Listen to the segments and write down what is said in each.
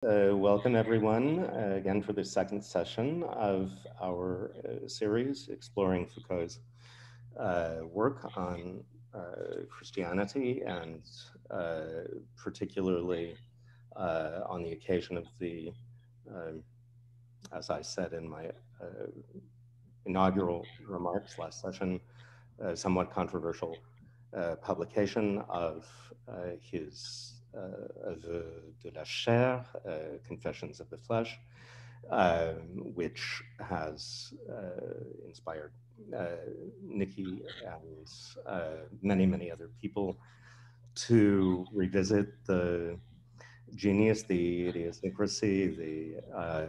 Welcome everyone again for the second session of our series exploring Foucault's work on Christianity and particularly on the occasion of the, as I said in my inaugural remarks last session, somewhat controversial publication of his Aveux de la chair, Confessions of the Flesh, which has inspired Nikki and many, many other people to revisit the genius, the idiosyncrasy, the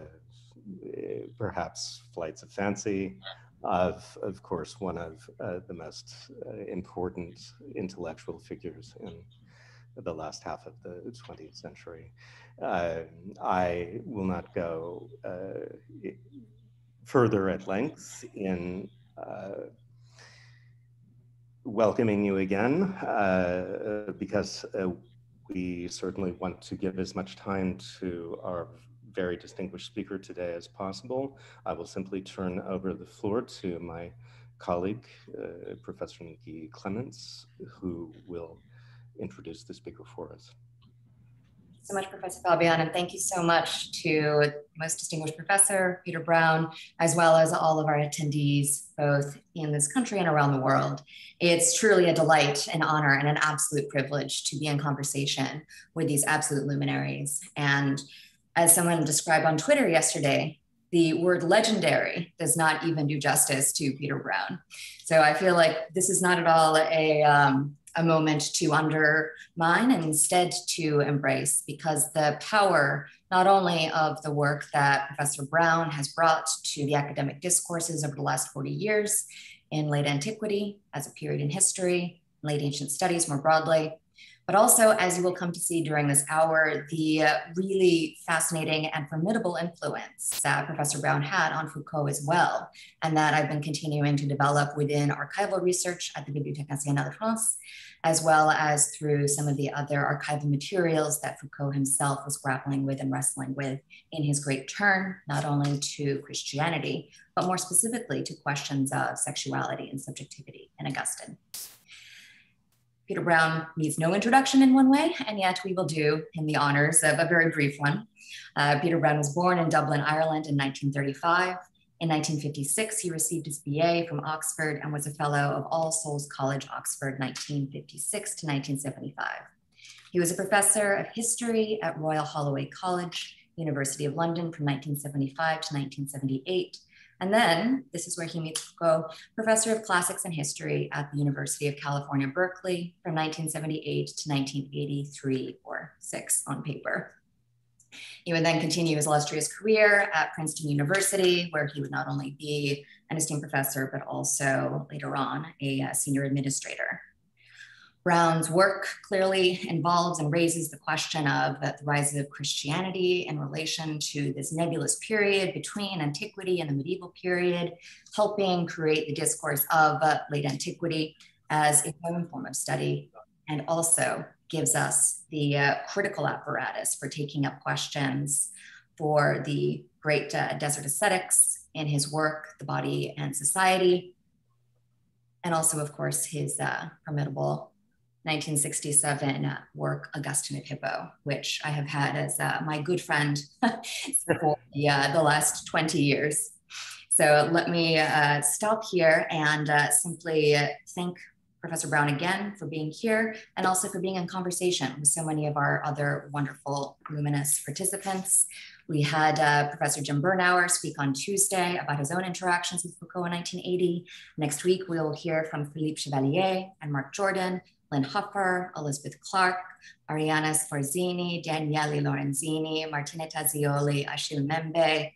perhaps flights of fancy of course, one of the most important intellectual figures in the last half of the 20th century. I will not go further at length in welcoming you again, because we certainly want to give as much time to our very distinguished speaker today as possible. I will simply turn over the floor to my colleague, Professor Nikki Clements, who will introduce the speaker for us. So much, Professor Fabian, and thank you so much to the most distinguished professor, Peter Brown, as well as all of our attendees, both in this country and around the world. It's truly a delight, an honor, and an absolute privilege to be in conversation with these absolute luminaries. And as someone described on Twitter yesterday, the word legendary does not even do justice to Peter Brown. So I feel like this is not at all a moment to undermine and instead to embrace, because the power not only of the work that Professor Brown has brought to the academic discourses over the last 40 years in late antiquity as a period in history, late ancient studies more broadly, but also, as you will come to see during this hour, the really fascinating and formidable influence that Professor Brown had on Foucault as well, and that I've been continuing to develop within archival research at the Bibliothèque nationale de France, as well as through some of the other archival materials that Foucault himself was grappling with and wrestling with in his great turn, not only to Christianity, but more specifically to questions of sexuality and subjectivity in Augustine. Peter Brown needs no introduction in one way, and yet we will do him the honors of a very brief one. Peter Brown was born in Dublin, Ireland in 1935. In 1956, he received his BA from Oxford and was a fellow of All Souls College, Oxford, 1956 to 1975. He was a professor of history at Royal Holloway College, University of London from 1975 to 1978. And then, this is where he meets Foucault, professor of classics and history at the University of California, Berkeley from 1978 to 1983, or 6 on paper. He would then continue his illustrious career at Princeton University, where he would not only be an esteemed professor, but also later on a senior administrator. Brown's work clearly involves and raises the question of the rise of Christianity in relation to this nebulous period between antiquity and the medieval period, helping create the discourse of late antiquity as its own form of study, and also gives us the critical apparatus for taking up questions for the great desert ascetics in his work, The Body and Society, and also, of course, his formidable 1967 work, Augustine of Hippo, which I have had as my good friend for the last 20 years. So let me stop here and simply thank Professor Brown again for being here, and also for being in conversation with so many of our other wonderful luminous participants. We had Professor Jim Bernauer speak on Tuesday about his own interactions with Foucault in 1980. Next week, we will hear from Philippe Chevalier and Mark Jordan, Lynn Huffer, Elizabeth Clark, Ariana Sforzini, Daniele Lorenzini, Martina Tazioli, Achille Membe,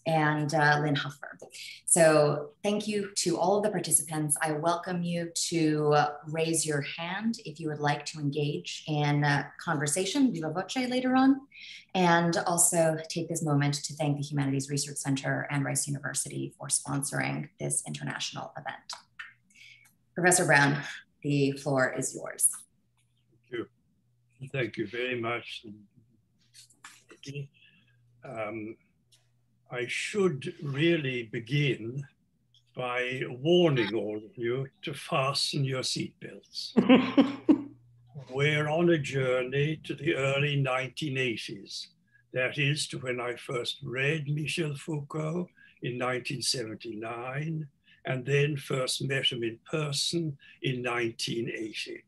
and Lynn Huffer. So thank you to all of the participants. I welcome you to raise your hand if you would like to engage in conversation, viva voce later on, and also take this moment to thank the Humanities Research Center and Rice University for sponsoring this international event. Professor Brown, the floor is yours. Thank you. Thank you very much. Vicky. I should really begin by warning all of you to fasten your seatbelts. We're on a journey to the early 1980s. That is to when I first read Michel Foucault in 1979, and then first met him in person in 1980.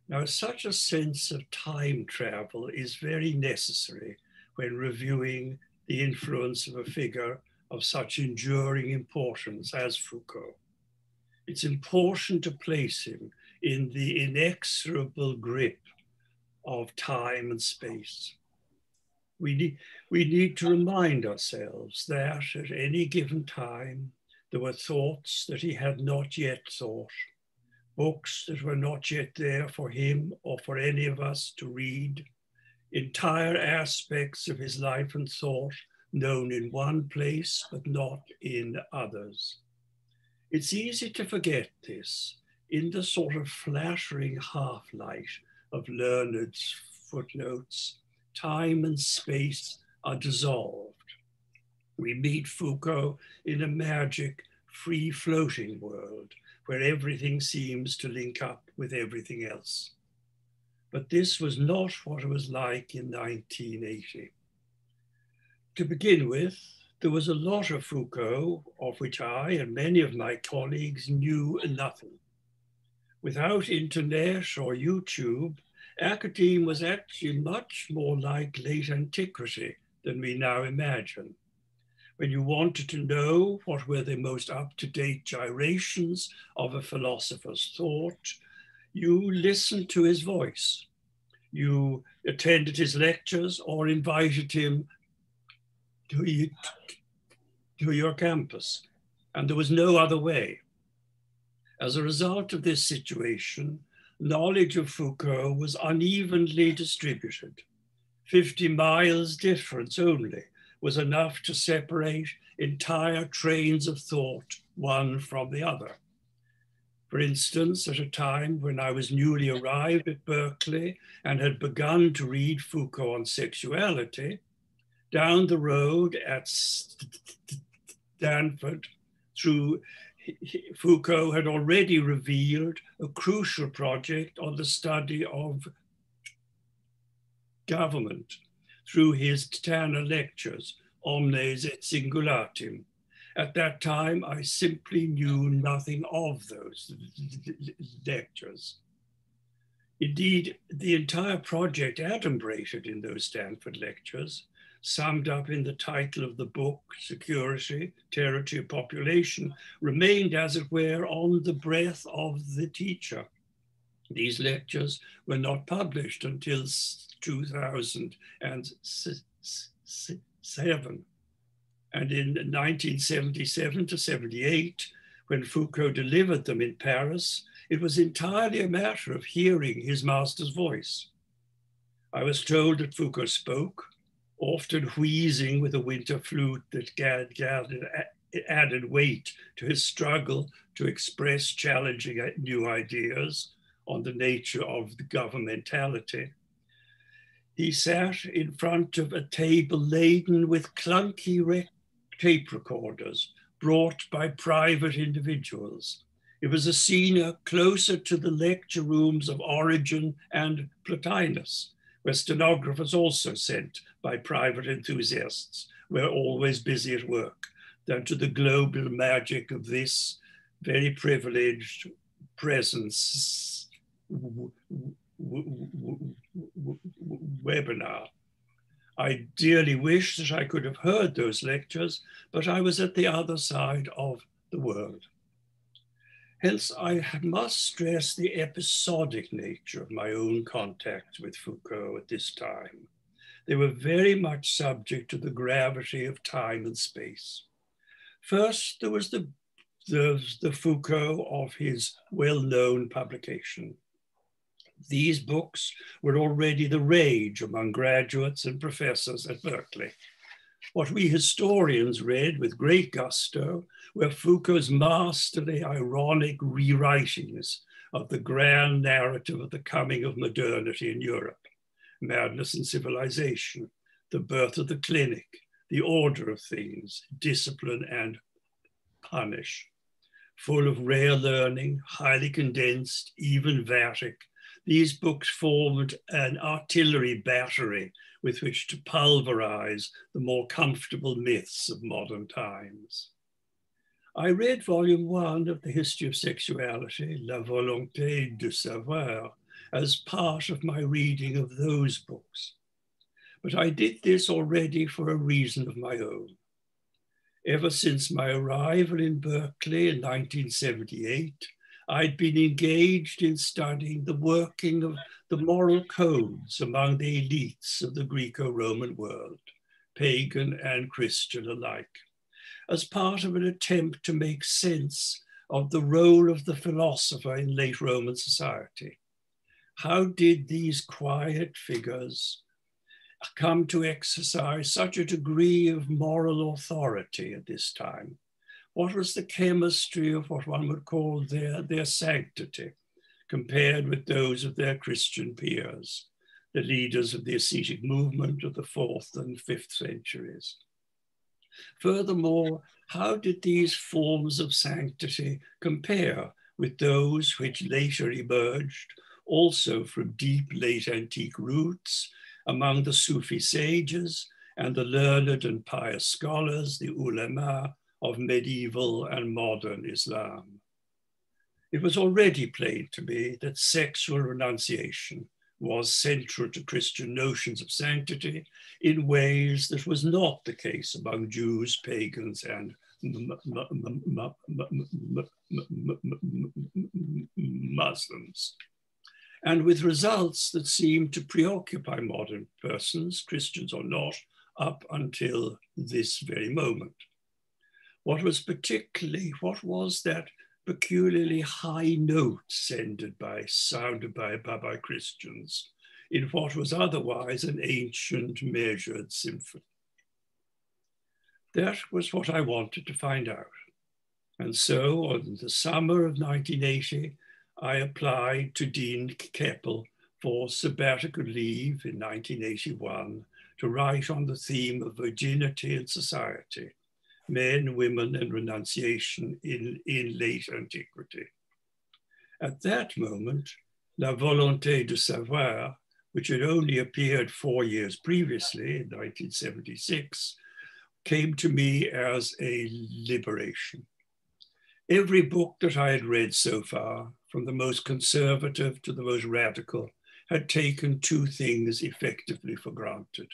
Now, such a sense of time travel is very necessary when reviewing the influence of a figure of such enduring importance as Foucault. It's important to place him in the inexorable grip of time and space. We need to remind ourselves that at any given time, there were thoughts that he had not yet thought, books that were not yet there for him or for any of us to read, entire aspects of his life and thought known in one place but not in others. It's easy to forget this in the sort of flattering half-light of Learned's footnotes. Time and space are dissolved. We meet Foucault in a magic, free-floating world where everything seems to link up with everything else. But this was not what it was like in 1980. To begin with, there was a lot of Foucault of which I and many of my colleagues knew nothing. Without internet or YouTube, academe was actually much more like late antiquity than we now imagine. When you wanted to know what were the most up-to-date gyrations of a philosopher's thought, you listened to his voice. You attended his lectures or invited him to your campus, and there was no other way. As a result of this situation, knowledge of Foucault was unevenly distributed. 50 miles difference only was enough to separate entire trains of thought, one from the other. For instance, at a time when I was newly arrived at Berkeley and had begun to read Foucault on sexuality, down the road at Stanford, Foucault had already revealed a crucial project on the study of government through his Tanner lectures, Omnes et Singulatim. At that time, I simply knew nothing of those lectures. Indeed, the entire project adumbrated in those Stanford lectures, summed up in the title of the book, Security, Territory, Population, remained, as it were, on the breath of the teacher. These lectures were not published until 2007. And in 1977 to 78, when Foucault delivered them in Paris, it was entirely a matter of hearing his master's voice. I was told that Foucault spoke, often wheezing with a winter flute that added weight to his struggle to express challenging new ideas on the nature of the governmentality. He sat in front of a table laden with clunky tape recorders brought by private individuals. It was a scene closer to the lecture rooms of Origen and Plotinus, where stenographers also sent by private enthusiasts were always busy at work, than to the global magic of this very privileged presence webinar. I dearly wish that I could have heard those lectures, but I was at the other side of the world. Hence, I must stress the episodic nature of my own contact with Foucault at this time. They were very much subject to the gravity of time and space. First, there was the Foucault of his well-known publication. These books were already the rage among graduates and professors at Berkeley. What we historians read with great gusto were Foucault's masterly, ironic rewritings of the grand narrative of the coming of modernity in Europe, Madness and Civilization, The Birth of the Clinic, The Order of Things, Discipline and Punish. Full of rare learning, highly condensed, even Vatic, these books formed an artillery battery with which to pulverize the more comfortable myths of modern times. I read volume 1 of The History of Sexuality, La Volonté de Savoir, as part of my reading of those books. But I did this already for a reason of my own. Ever since my arrival in Berkeley in 1978, I'd been engaged in studying the working of the moral codes among the elites of the Greco-Roman world, pagan and Christian alike, as part of an attempt to make sense of the role of the philosopher in late Roman society. How did these quiet figures come to exercise such a degree of moral authority at this time? What was the chemistry of what one would call their sanctity compared with those of their Christian peers, the leaders of the ascetic movement of the 4th and 5th centuries? Furthermore, how did these forms of sanctity compare with those which later emerged, also from deep late antique roots, among the Sufi sages and the learned and pious scholars, the ulama of medieval and modern Islam? It was already plain to me that sexual renunciation was central to Christian notions of sanctity in ways that was not the case among Jews, pagans, and Muslims, and with results that seemed to preoccupy modern persons, Christians or not, up until this very moment. What was that peculiarly high note sounded by Christians in what was otherwise an ancient measured symphony? That was what I wanted to find out. And so in the summer of 1980, I applied to Dean Keppel for sabbatical leave in 1981 to write on the theme of virginity and society, men, women, and renunciation in late antiquity. At that moment, La Volonté de Savoir, which had only appeared 4 years previously, in 1976, came to me as a liberation. Every book that I had read so far, from the most conservative to the most radical, had taken two things effectively for granted: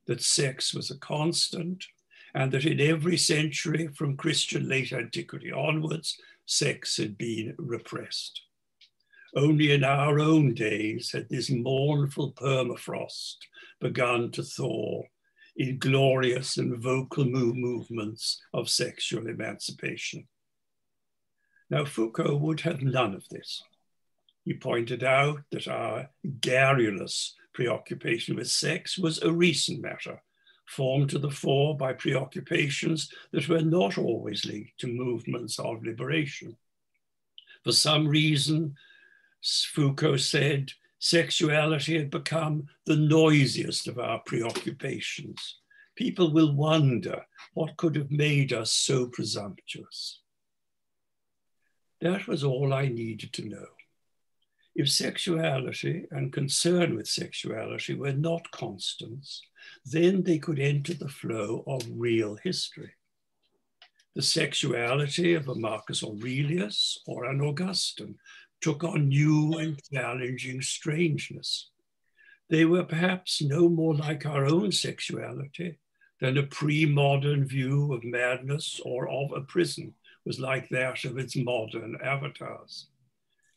that sex was a constant, and that in every century from Christian late antiquity onwards, sex had been repressed. Only in our own days had this mournful permafrost begun to thaw in glorious and vocal movements of sexual emancipation. Now, Foucault would have none of this. He pointed out that our garrulous preoccupation with sex was a recent matter, formed to the fore by preoccupations that were not always linked to movements of liberation. For some reason, Foucault said, sexuality had become the noisiest of our preoccupations. People will wonder what could have made us so presumptuous. That was all I needed to know. If sexuality and concern with sexuality were not constants, then they could enter the flow of real history. The sexuality of a Marcus Aurelius or an Augustine took on new and challenging strangeness. They were perhaps no more like our own sexuality than a pre-modern view of madness or of a prison was like that of its modern avatars.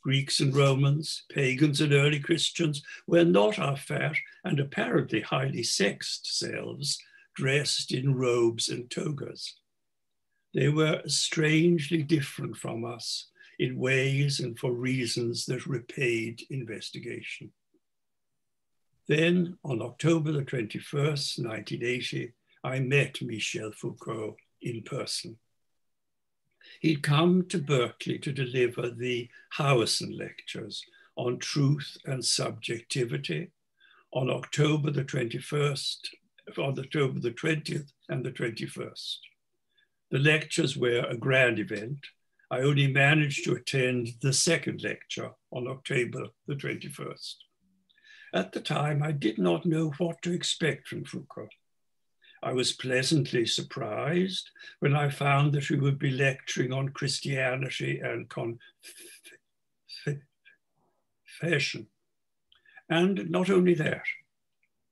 Greeks and Romans, pagans and early Christians were not our fat and apparently highly sexed selves dressed in robes and togas. They were strangely different from us in ways and for reasons that repaid investigation. Then on October the 21st, 1980, I met Michel Foucault in person. He'd come to Berkeley to deliver the Howison lectures on truth and subjectivity on October the 21st on October the 20th and the 21st. The lectures were a grand event. I only managed to attend the second lecture on October the 21st. At the time, I did not know what to expect from Foucault. I was pleasantly surprised when I found that he would be lecturing on Christianity and confession. And not only that,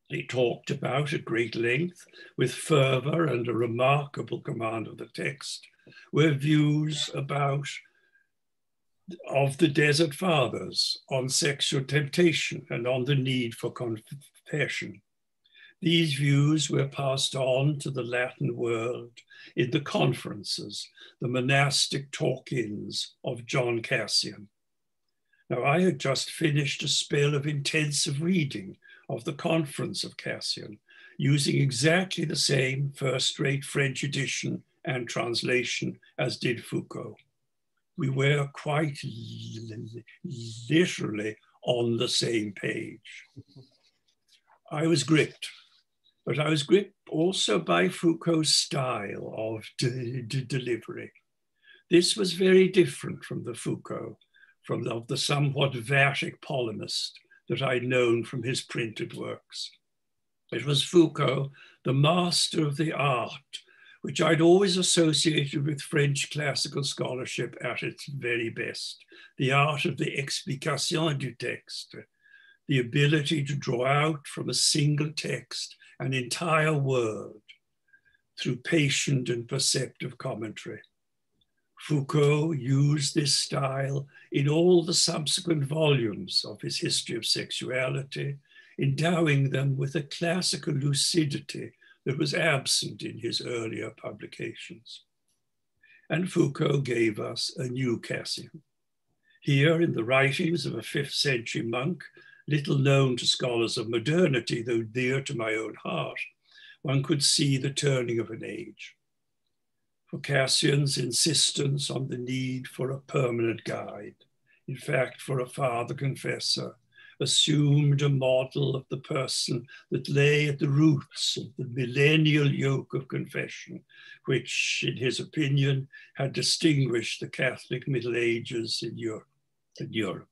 he talked about at great length, with fervor and a remarkable command of the text, were views of the Desert Fathers on sexual temptation and on the need for confession. These views were passed on to the Latin world in the conferences, the monastic talk-ins of John Cassian. Now, I had just finished a spell of intensive reading of the Conference of Cassian, using exactly the same first-rate French edition and translation as did Foucault. We were quite literally on the same page. I was gripped, but I was gripped also by Foucault's style of delivery. This was very different from the Foucault, of the somewhat vatic polemist that I'd known from his printed works. It was Foucault, the master of the art, which I'd always associated with French classical scholarship at its very best, the art of the explication du texte, the ability to draw out from a single text an entire word through patient and perceptive commentary. Foucault used this style in all the subsequent volumes of his History of Sexuality, endowing them with a classical lucidity that was absent in his earlier publications. And Foucault gave us a new Cassian. Here in the writings of a 5th century monk, little known to scholars of modernity, though dear to my own heart, one could see the turning of an age. For Cassian's insistence on the need for a permanent guide, in fact, for a father confessor, assumed a model of the person that lay at the roots of the millennial yoke of confession, which, in his opinion, had distinguished the Catholic Middle Ages in Europe.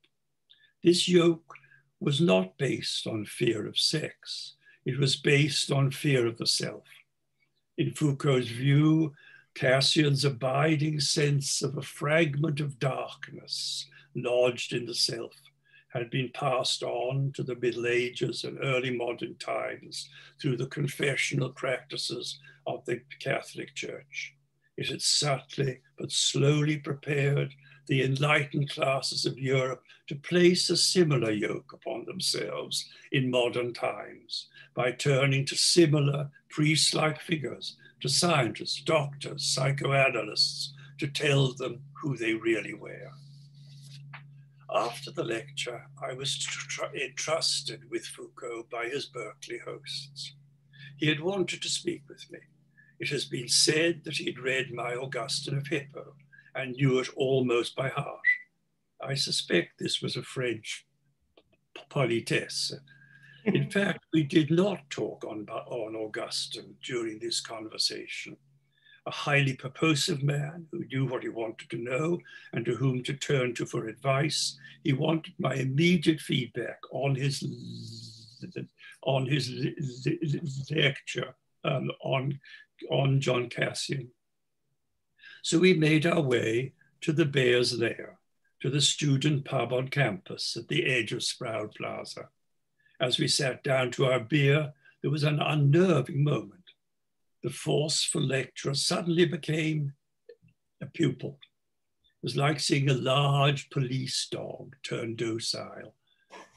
This yoke was not based on fear of sex. It was based on fear of the self. In Foucault's view, Cassian's abiding sense of a fragment of darkness lodged in the self had been passed on to the Middle Ages and early modern times through the confessional practices of the Catholic Church. It had subtly but slowly prepared the enlightened classes of Europe to place a similar yoke upon themselves in modern times by turning to similar priest-like figures, to scientists, doctors, psychoanalysts, to tell them who they really were. After the lecture, I was entrusted with Foucault by his Berkeley hosts. He had wanted to speak with me. It has been said that he'd read my Augustine of Hippo and knew it almost by heart. I suspect this was a French politesse. In fact, we did not talk on Augustine during this conversation. A highly purposive man who knew what he wanted to know and to whom to turn to for advice, he wanted my immediate feedback on his lecture on John Cassian. So we made our way to the Bear's Lair, to the student pub on campus at the edge of Sproul Plaza. As we sat down to our beer, there was an unnerving moment. The forceful lecturer suddenly became a pupil. It was like seeing a large police dog turn docile.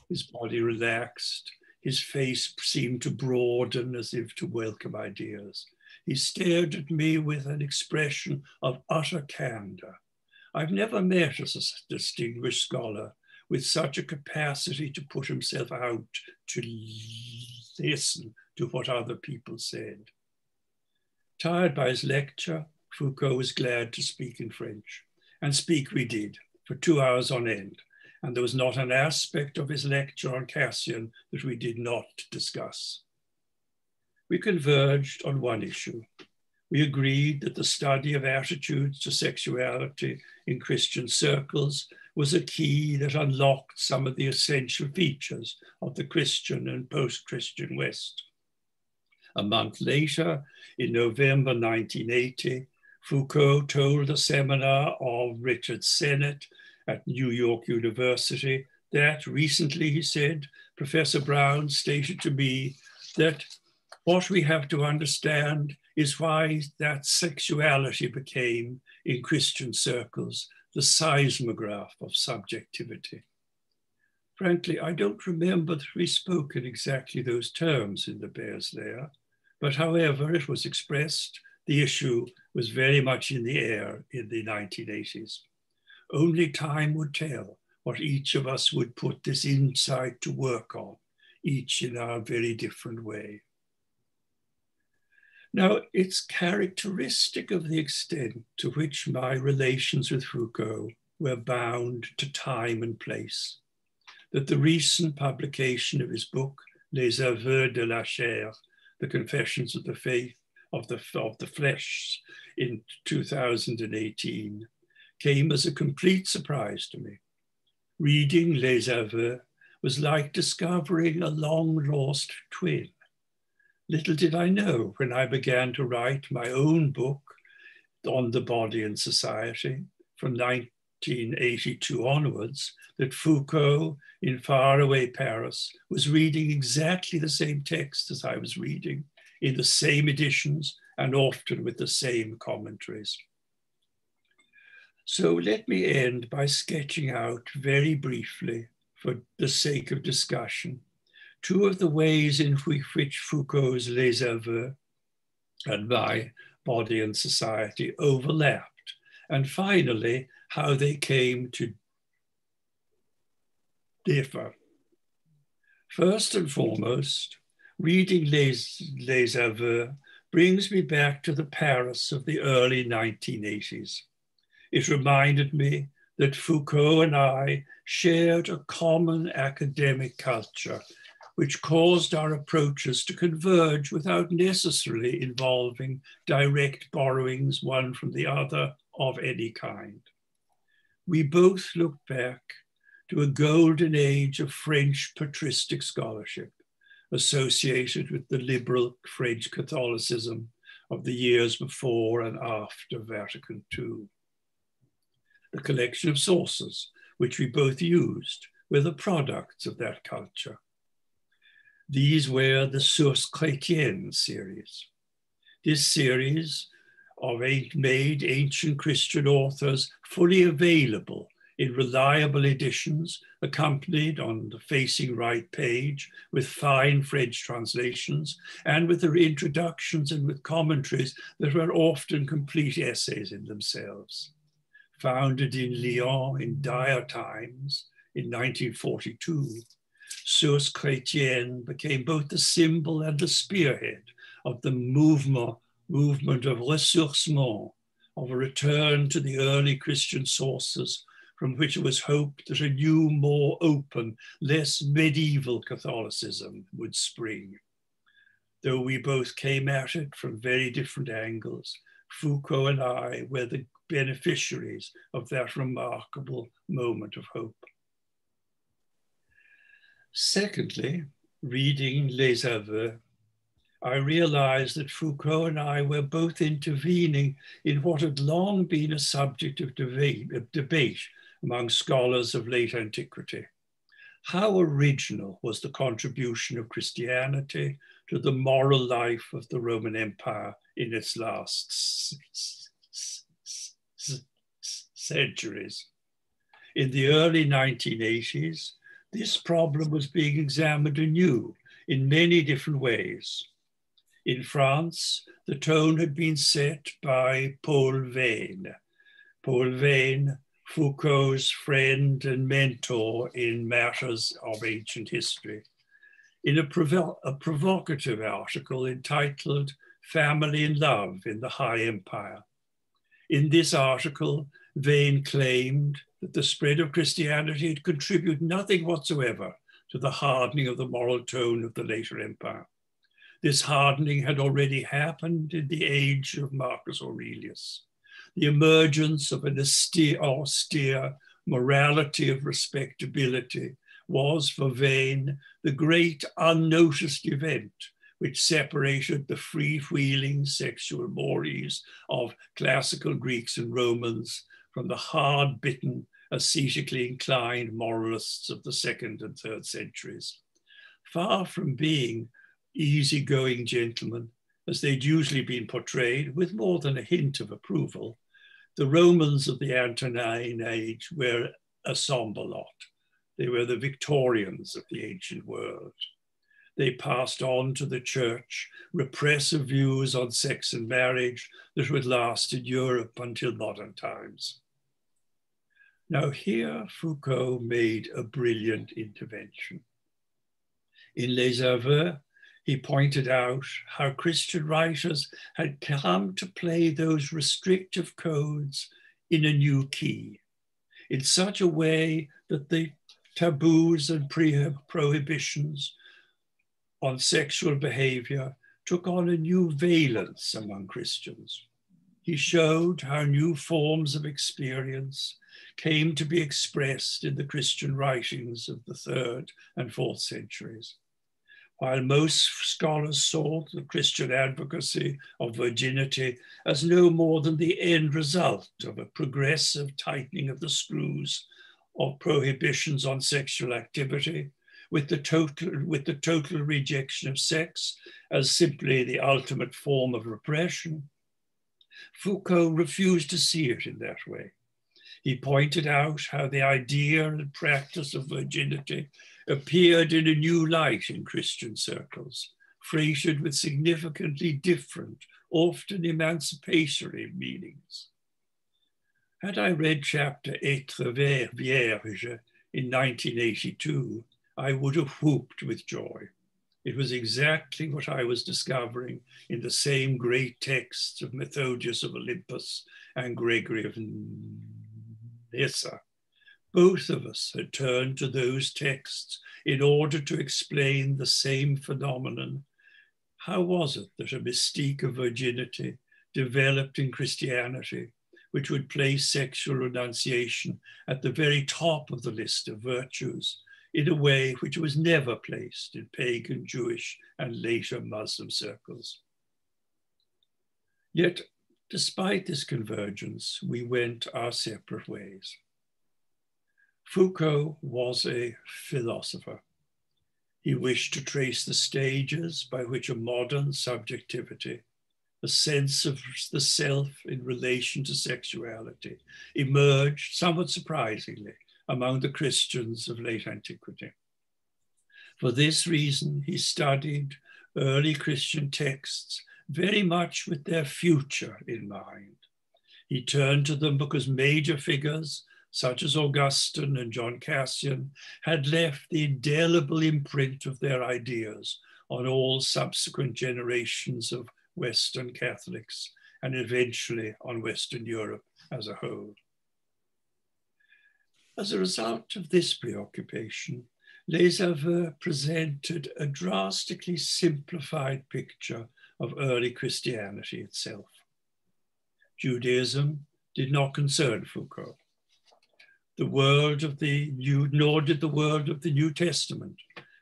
His body relaxed, his face seemed to broaden as if to welcome ideas. He stared at me with an expression of utter candor. I've never met a distinguished scholar with such a capacity to put himself out, to listen to what other people said. Tired by his lecture, Foucault was glad to speak in French, and speak we did for 2 hours on end, and there was not an aspect of his lecture on Cassian that we did not discuss. we converged on one issue. We agreed that the study of attitudes to sexuality in Christian circles was a key that unlocked some of the essential features of the Christian and post-Christian West. A month later, in November 1980, Foucault told a seminar of Richard Sennett at New York University that recently, he said, Professor Brown stated to me that what we have to understand is why that sexuality became, in Christian circles, the seismograph of subjectivity. Frankly, I don't remember that we spoke in exactly those terms in the Bears Lair, but however it was expressed, the issue was very much in the air in the 1980s. Only time would tell what each of us would put this insight to work on, each in our very different way. Now, it's characteristic of the extent to which my relations with Foucault were bound to time and place, that the recent publication of his book, Les Aveux de la chair, The Confessions of the Faith of the Flesh in 2018, came as a complete surprise to me. Reading Les Aveux was like discovering a long-lost twin. Little did I know when I began to write my own book on the body and society from 1982 onwards, that Foucault in faraway Paris was reading exactly the same text as I was reading, in the same editions and often with the same commentaries. So let me end by sketching out very briefly, for the sake of discussion, two of the ways in which Foucault's Les Aveux and my body and society overlapped, and finally, how they came to differ. First and foremost, reading Les Aveux brings me back to the Paris of the early 1980s. It reminded me that Foucault and I shared a common academic culture, which caused our approaches to converge without necessarily involving direct borrowings one from the other of any kind. We both look back to a golden age of French patristic scholarship associated with the liberal French Catholicism of the years before and after Vatican II. The collection of sources which we both used were the products of that culture. These were the Sources Chrétiennes series. This series made ancient Christian authors fully available in reliable editions, accompanied on the facing right page with fine French translations and with their introductions and with commentaries that were often complete essays in themselves. Founded in Lyon in dire times in 1942, Sources Chrétiennes became both the symbol and the spearhead of the movement of ressourcement, of a return to the early Christian sources from which it was hoped that a new, more open, less medieval Catholicism would spring. Though we both came at it from very different angles, Foucault and I were the beneficiaries of that remarkable moment of hope. Secondly, reading Les Aveux, I realized that Foucault and I were both intervening in what had long been a subject of debate among scholars of late antiquity. How original was the contribution of Christianity to the moral life of the Roman Empire in its last centuries? In the early 1980s, this problem was being examined anew in many different ways. In France, the tone had been set by Paul Veyne. Paul Veyne, Foucault's friend and mentor in matters of ancient history, in a provocative article entitled Family and Love in the High Empire. In this article, Veyne claimed that the spread of Christianity had contributed nothing whatsoever to the hardening of the moral tone of the later empire. This hardening had already happened in the age of Marcus Aurelius. The emergence of an austere morality of respectability was for Vane the great unnoticed event which separated the freewheeling sexual mores of classical Greeks and Romans from the hard-bitten, ascetically inclined moralists of the 2nd and 3rd centuries. Far from being easygoing gentlemen, as they'd usually been portrayed with more than a hint of approval, the Romans of the Antonine age were a somber lot. They were the Victorians of the ancient world. They passed on to the church repressive views on sex and marriage that would last in Europe until modern times. Now here Foucault made a brilliant intervention. In Les Aveux, he pointed out how Christian writers had come to play those restrictive codes in a new key, in such a way that the taboos and prohibitions on sexual behavior took on a new valence among Christians. He showed how new forms of experience came to be expressed in the Christian writings of the 3rd and 4th centuries. While most scholars saw the Christian advocacy of virginity as no more than the end result of a progressive tightening of the screws of prohibitions on sexual activity, with the total rejection of sex as simply the ultimate form of repression, Foucault refused to see it in that way. He pointed out how the idea and practice of virginity appeared in a new light in Christian circles, freighted with significantly different, often emancipatory meanings. Had I read chapter Être Vierge in 1982, I would have whooped with joy. It was exactly what I was discovering in the same great texts of Methodius of Olympus and Gregory of Nyssa. Both of us had turned to those texts in order to explain the same phenomenon. How was it that a mystique of virginity developed in Christianity, which would place sexual renunciation at the very top of the list of virtues, in a way which was never placed in pagan, Jewish, and later Muslim circles? Yet, despite this convergence, we went our separate ways. Foucault was a philosopher. He wished to trace the stages by which a modern subjectivity, a sense of the self in relation to sexuality, emerged, somewhat surprisingly, among the Christians of late antiquity. For this reason, he studied early Christian texts very much with their future in mind. He turned to them because major figures, such as Augustine and John Cassian, had left the indelible imprint of their ideas on all subsequent generations of Western Catholics, and eventually on Western Europe as a whole. As a result of this preoccupation, Les Aveux presented a drastically simplified picture of early Christianity itself. Judaism did not concern Foucault. Nor did the world of the New Testament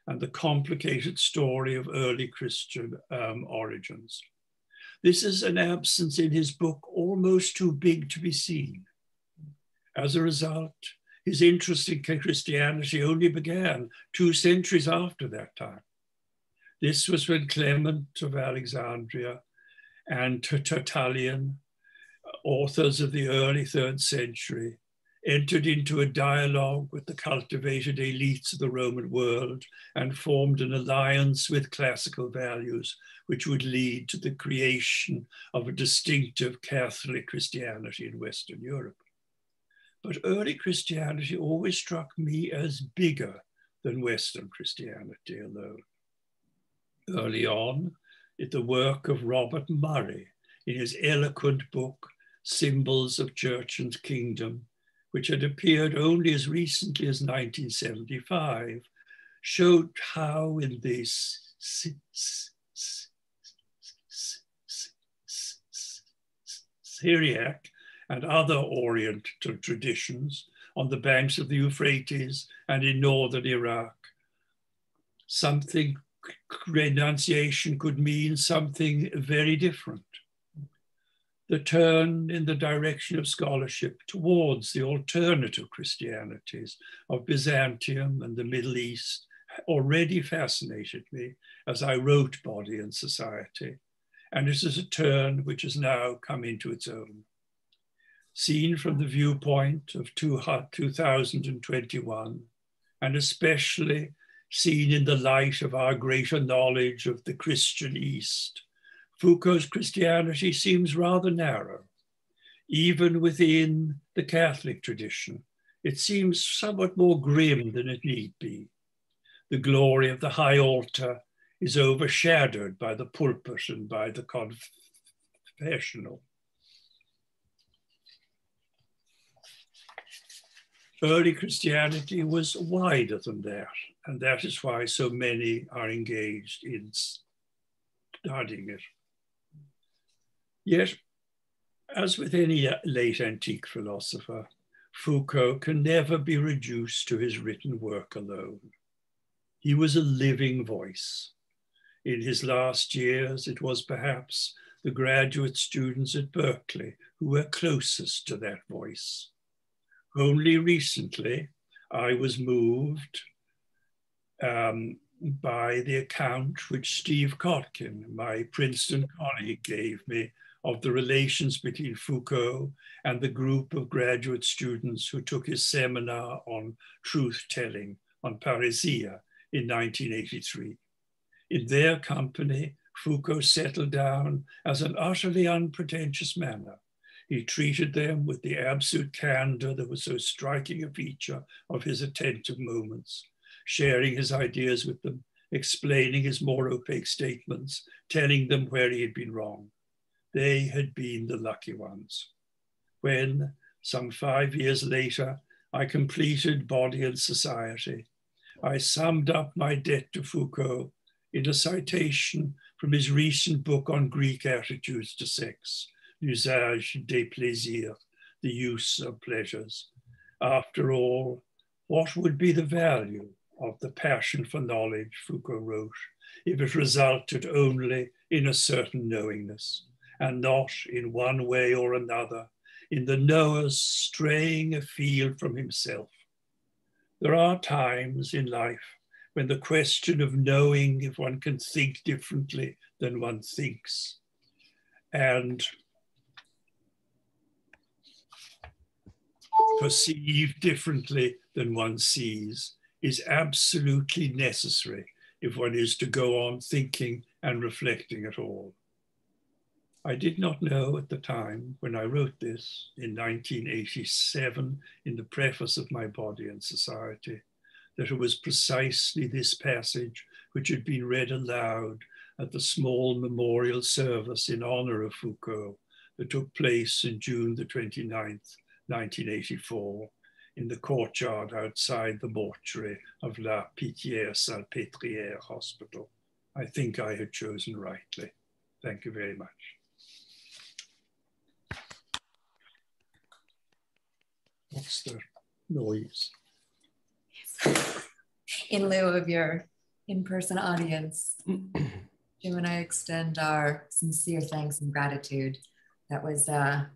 and the complicated story of early Christian origins. This is an absence in his book almost too big to be seen. As a result, his interest in Christianity only began 2 centuries after that time. This was when Clement of Alexandria and Tertullian, authors of the early 3rd century, entered into a dialogue with the cultivated elites of the Roman world and formed an alliance with classical values, which would lead to the creation of a distinctive Catholic Christianity in Western Europe. But early Christianity always struck me as bigger than Western Christianity alone. Early on, the work of Robert Murray in his eloquent book, Symbols of Church and Kingdom, which had appeared only as recently as 1975, showed how in this Syriac and other Oriental traditions on the banks of the Euphrates and in northern Iraq. Something, renunciation could mean something very different. The turn in the direction of scholarship towards the alternative Christianities of Byzantium and the Middle East already fascinated me as I wrote Body and Society, and it is a turn which has now come into its own. Seen from the viewpoint of 2021, and especially seen in the light of our greater knowledge of the Christian East, Foucault's Christianity seems rather narrow. Even within the Catholic tradition, it seems somewhat more grim than it need be. The glory of the high altar is overshadowed by the pulpit and by the confessional. Early Christianity was wider than that, and that is why so many are engaged in studying it. Yet, as with any late antique philosopher, Foucault can never be reduced to his written work alone. He was a living voice. In his last years, it was perhaps the graduate students at Berkeley who were closest to that voice. Only recently, I was moved by the account which Steve Kotkin, my Princeton colleague, gave me of the relations between Foucault and the group of graduate students who took his seminar on truth-telling on Parrhesia in 1983. In their company, Foucault settled down as an utterly unpretentious manner. He treated them with the absolute candor that was so striking a feature of his attentive moments, sharing his ideas with them, explaining his more opaque statements, telling them where he had been wrong. They had been the lucky ones. When, some 5 years later, I completed Body and Society, I summed up my debt to Foucault in a citation from his recent book on Greek attitudes to sex, L'usage des plaisirs, the use of pleasures. After all, what would be the value of the passion for knowledge, Foucault wrote, if it resulted only in a certain knowingness, and not in one way or another, in the knower's straying afield from himself? There are times in life when the question of knowing if one can think differently than one thinks, and perceive differently than one sees, is absolutely necessary if one is to go on thinking and reflecting at all. I did not know at the time when I wrote this in 1987 in the preface of my Body and Society, that it was precisely this passage which had been read aloud at the small memorial service in honor of Foucault that took place in June the 29th, 1984, in the courtyard outside the mortuary of La Pitié-Salpêtrière Hospital. I think I had chosen rightly. Thank you very much. What's the noise? In lieu of your in-person audience, Jim and I extend our sincere thanks and gratitude. That was a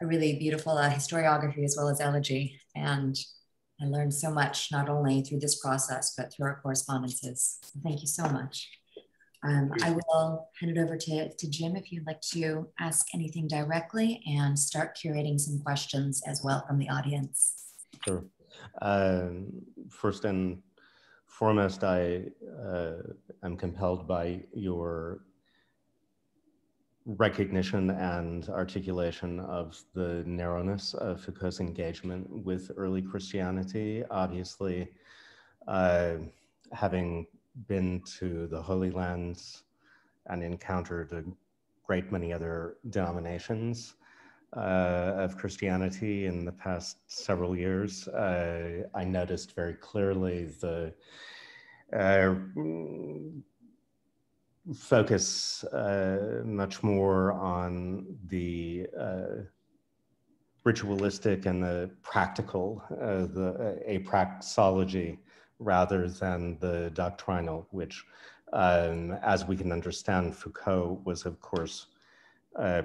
really beautiful historiography as well as elegy. And I learned so much, not only through this process, but through our correspondences. So thank you so much. I will hand it over to Jim if you'd like to ask anything directly and start curating some questions as well from the audience. Sure. First and foremost, I am compelled by your recognition and articulation of the narrowness of Foucault's engagement with early Christianity. Obviously, having been to the Holy Lands and encountered a great many other denominations of Christianity in the past several years, I noticed very clearly the focus much more on the ritualistic and the practical, the apraxology, rather than the doctrinal, which, as we can understand, Foucault was, of course,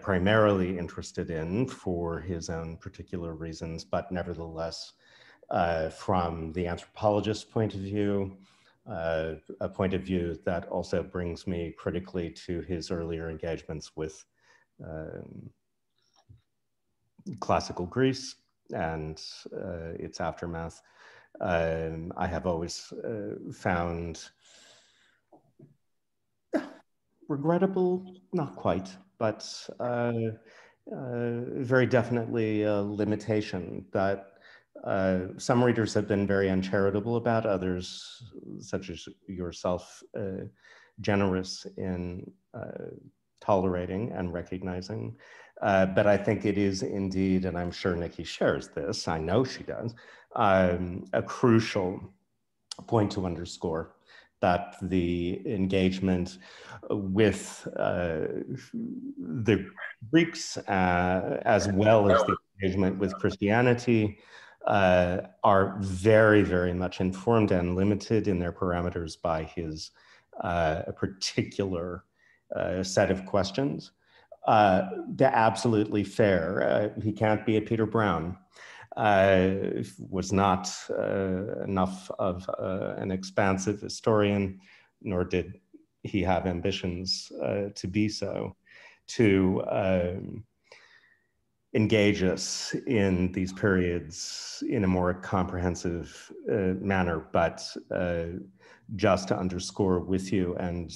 primarily interested in for his own particular reasons, but nevertheless, from the anthropologist's point of view, a point of view that also brings me critically to his earlier engagements with classical Greece and its aftermath. I have always found regrettable, not quite, but very definitely a limitation that some readers have been very uncharitable about, others, such as yourself, generous in tolerating and recognizing. But I think it is indeed, and I'm sure Nikki shares this, I know she does, a crucial point to underscore that the engagement with the Greeks, as well as the engagement with Christianity, are very, very much informed and limited in their parameters by his particular set of questions. They're absolutely fair. He can't be a Peter Brown. Was not enough of an expansive historian, nor did he have ambitions to be so, to engage us in these periods in a more comprehensive manner, but just to underscore with you and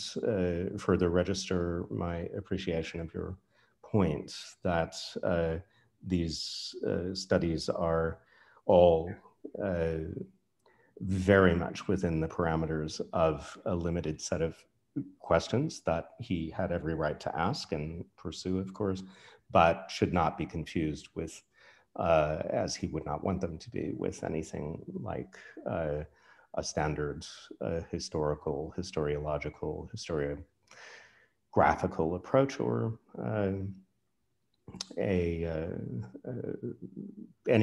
further register my appreciation of your point that these studies are all very much within the parameters of a limited set of questions that he had every right to ask and pursue, of course, but should not be confused with, as he would not want them to be, with anything like a standard historical, historiological, historiographical approach, or any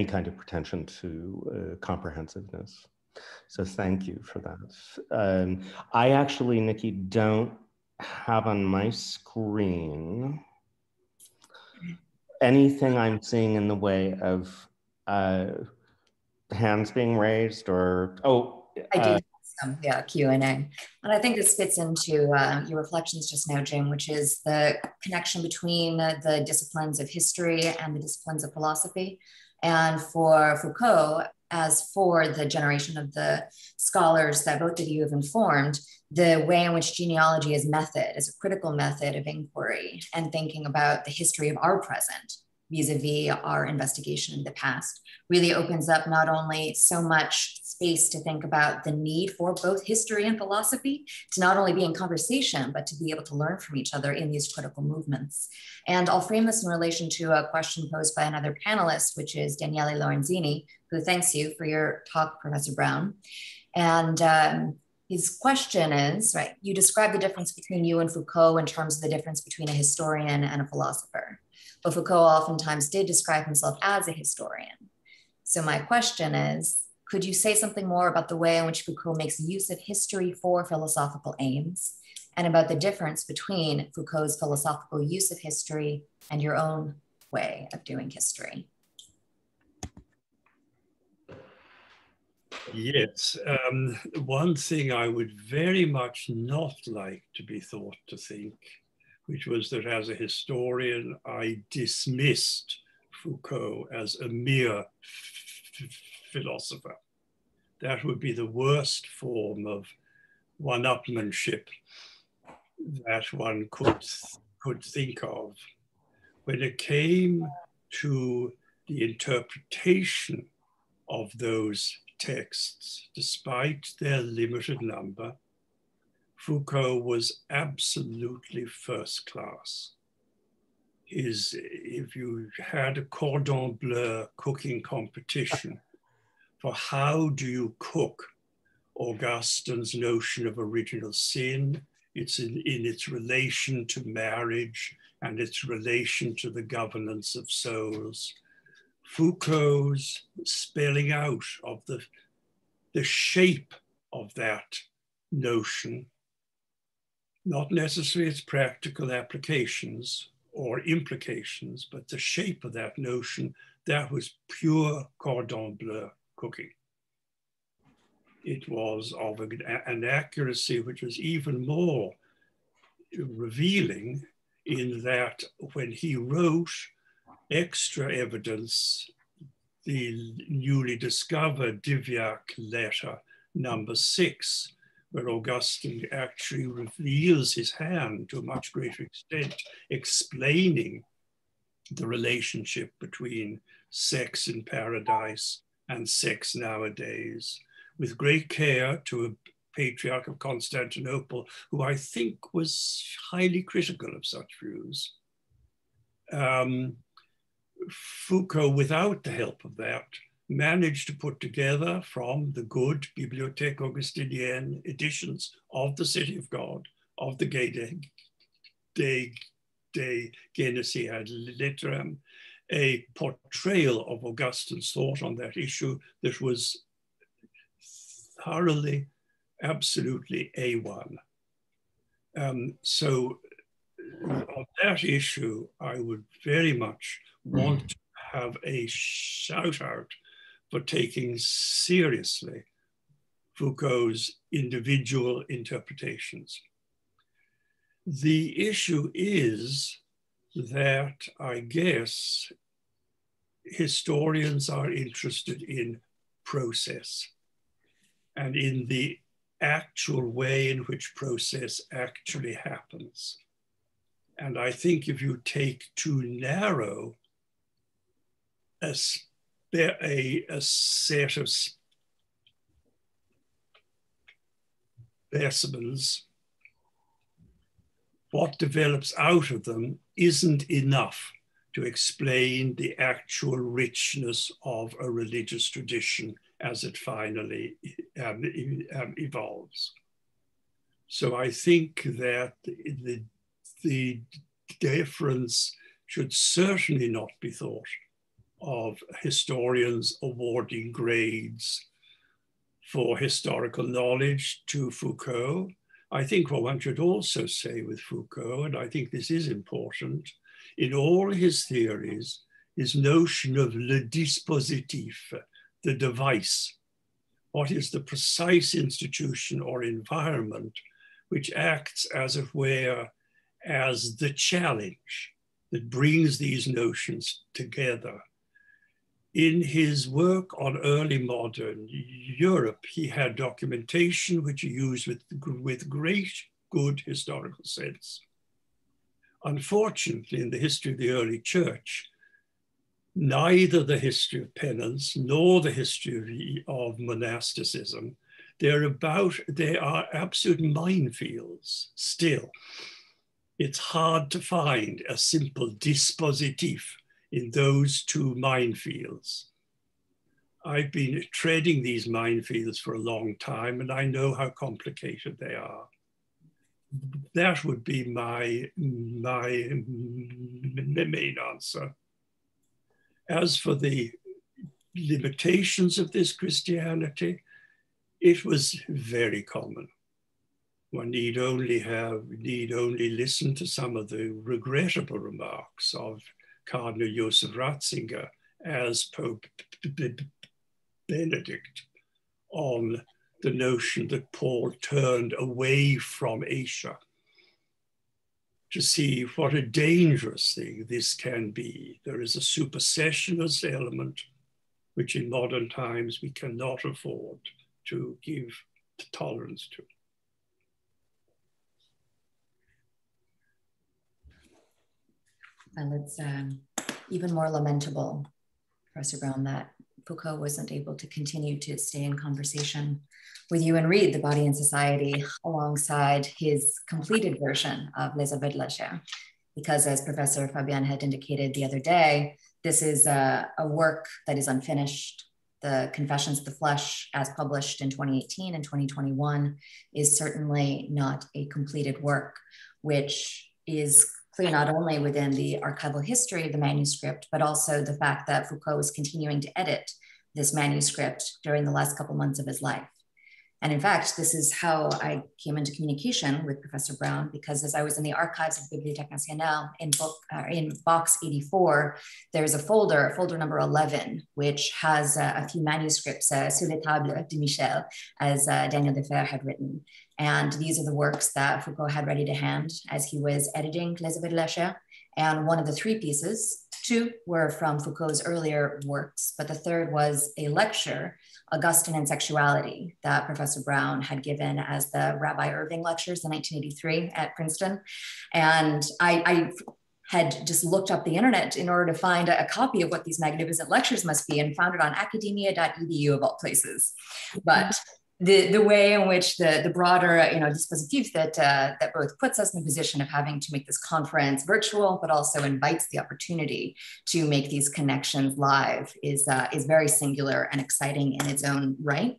kind of pretension to comprehensiveness. So thank you for that. I actually, Nikki, don't have on my screen anything I'm seeing in the way of hands being raised or, I do have some, yeah, Q&A. And I think this fits into your reflections just now, Jim, which is the connection between the disciplines of history and the disciplines of philosophy. And for Foucault, as for the generation of the scholars that both of you have informed, the way in which genealogy is method, is a critical method of inquiry and thinking about the history of our present vis-a-vis our investigation in the past, really opens up not only so much space to think about the need for both history and philosophy to not only be in conversation, but to be able to learn from each other in these critical movements. And I'll frame this in relation to a question posed by another panelist, which is Daniele Lorenzini, who thanks you for your talk, Professor Brown. And his question is, right, you describe the difference between you and Foucault in terms of the difference between a historian and a philosopher. But Foucault oftentimes did describe himself as a historian. So my question is, could you say something more about the way in which Foucault makes use of history for philosophical aims, and about the difference between Foucault's philosophical use of history and your own way of doing history? Yes, one thing I would very much not like to be thought to think, which was that as a historian, I dismissed Foucault as a mere philosopher. That would be the worst form of one-upmanship that one could think of. When it came to the interpretation of those texts, despite their limited number, Foucault was absolutely first class. If you had a cordon bleu cooking competition for how do you cook Augustine's notion of original sin It's in its relation to marriage and its relation to the governance of souls. Foucault's spelling out of the shape of that notion, not necessarily its practical applications or implications, but the shape of that notion, that was pure cordon bleu cooking. It was of an accuracy which was even more revealing in that when he wrote extra evidence, the newly discovered Divyak letter number 6, where Augustine actually reveals his hand to a much greater extent, explaining the relationship between sex in paradise and sex nowadays, with great care to a patriarch of Constantinople, who I think was highly critical of such views. Foucault, without the help of that, managed to put together from the good Bibliothèque Augustinienne editions of the City of God, of the De Genesis ad Litteram, a portrayal of Augustine's thought on that issue that was thoroughly, absolutely A1. So on that issue, I would very much want to have a shout out for taking seriously Foucault's individual interpretations. The issue is that I guess historians are interested in process and in the actual way in which process actually happens. And I think if you take too narrow a set of specimens, what develops out of them isn't enough to explain the actual richness of a religious tradition as it finally evolves. So I think that the difference should certainly not be thought of historians awarding grades for historical knowledge to Foucault. I think what one should also say with Foucault, and I think this is important, in all his theories, his notion of le dispositif, the device, what is the precise institution or environment which acts, as it were, as the challenge that brings these notions together. In his work on early modern Europe, he had documentation which he used with great good historical sense. Unfortunately, in the history of the early church, neither the history of penance nor the history of monasticism, they are absolute minefields still. It's hard to find a simple dispositif in those two minefields. I've been treading these minefields for a long time, and I know how complicated they are. That would be my main answer. As for the limitations of this Christianity, it was very common. One need only listen to some of the regrettable remarks of Cardinal Joseph Ratzinger as Pope Benedict on the notion that Paul turned away from Asia, to see what a dangerous thing this can be. There is a supersessionist element which in modern times we cannot afford to give tolerance to. And it's even more lamentable, Professor Brown, that Foucault wasn't able to continue to stay in conversation with you and read The Body and Society alongside his completed version of Les Aveux de la Chair. Because as Professor Fabian had indicated the other day, this is a work that is unfinished. The Confessions of the Flesh, as published in 2018 and 2021, is certainly not a completed work, which is clear not only within the archival history of the manuscript, but also the fact that Foucault was continuing to edit this manuscript during the last couple months of his life. And in fact, this is how I came into communication with Professor Brown, because as I was in the archives of Bibliothèque Nationale in box 84, there's a folder number 11, which has a few manuscripts, Sur les tables de Michel, as Daniel Defer had written. And these are the works that Foucault had ready to hand as he was editing Les Aveux de la chair. And one of the three pieces, two were from Foucault's earlier works, but the third was a lecture, Augustine and Sexuality, that Professor Brown had given as the Rabbi Irving lectures in 1983 at Princeton. And I had just looked up the internet in order to find a copy of what these magnificent lectures must be, and found it on academia.edu of all places. But the way in which the broader dispositif that both puts us in the position of having to make this conference virtual, but also invites the opportunity to make these connections live is very singular and exciting in its own right.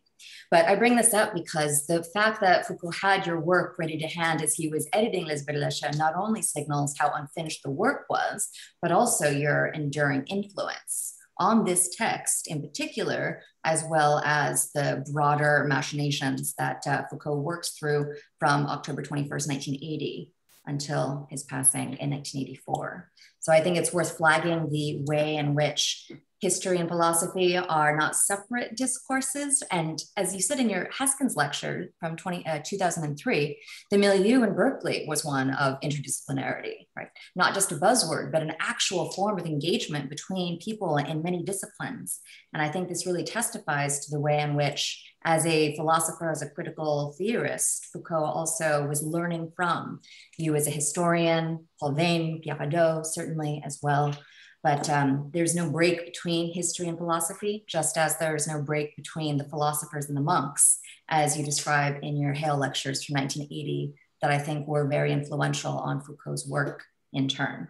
But I bring this up because the fact that Foucault had your work ready to hand as he was editing Les Aveux de la chair not only signals how unfinished the work was, but also your enduring influence on this text in particular, as well as the broader machinations that Foucault works through from October 21st, 1980 until his passing in 1984. So I think it's worth flagging the way in which history and philosophy are not separate discourses. And as you said in your Haskins lecture from 2003, the milieu in Berkeley was one of interdisciplinarity, right? Not just a buzzword, but an actual form of engagement between people in many disciplines. And I think this really testifies to the way in which, as a philosopher, as a critical theorist, Foucault also was learning from you as a historian, Paul Veyne, Pierre Hadot, certainly as well. But there's no break between history and philosophy, just as there's no break between the philosophers and the monks, as you describe in your Hale lectures from 1980, that I think were very influential on Foucault's work in turn.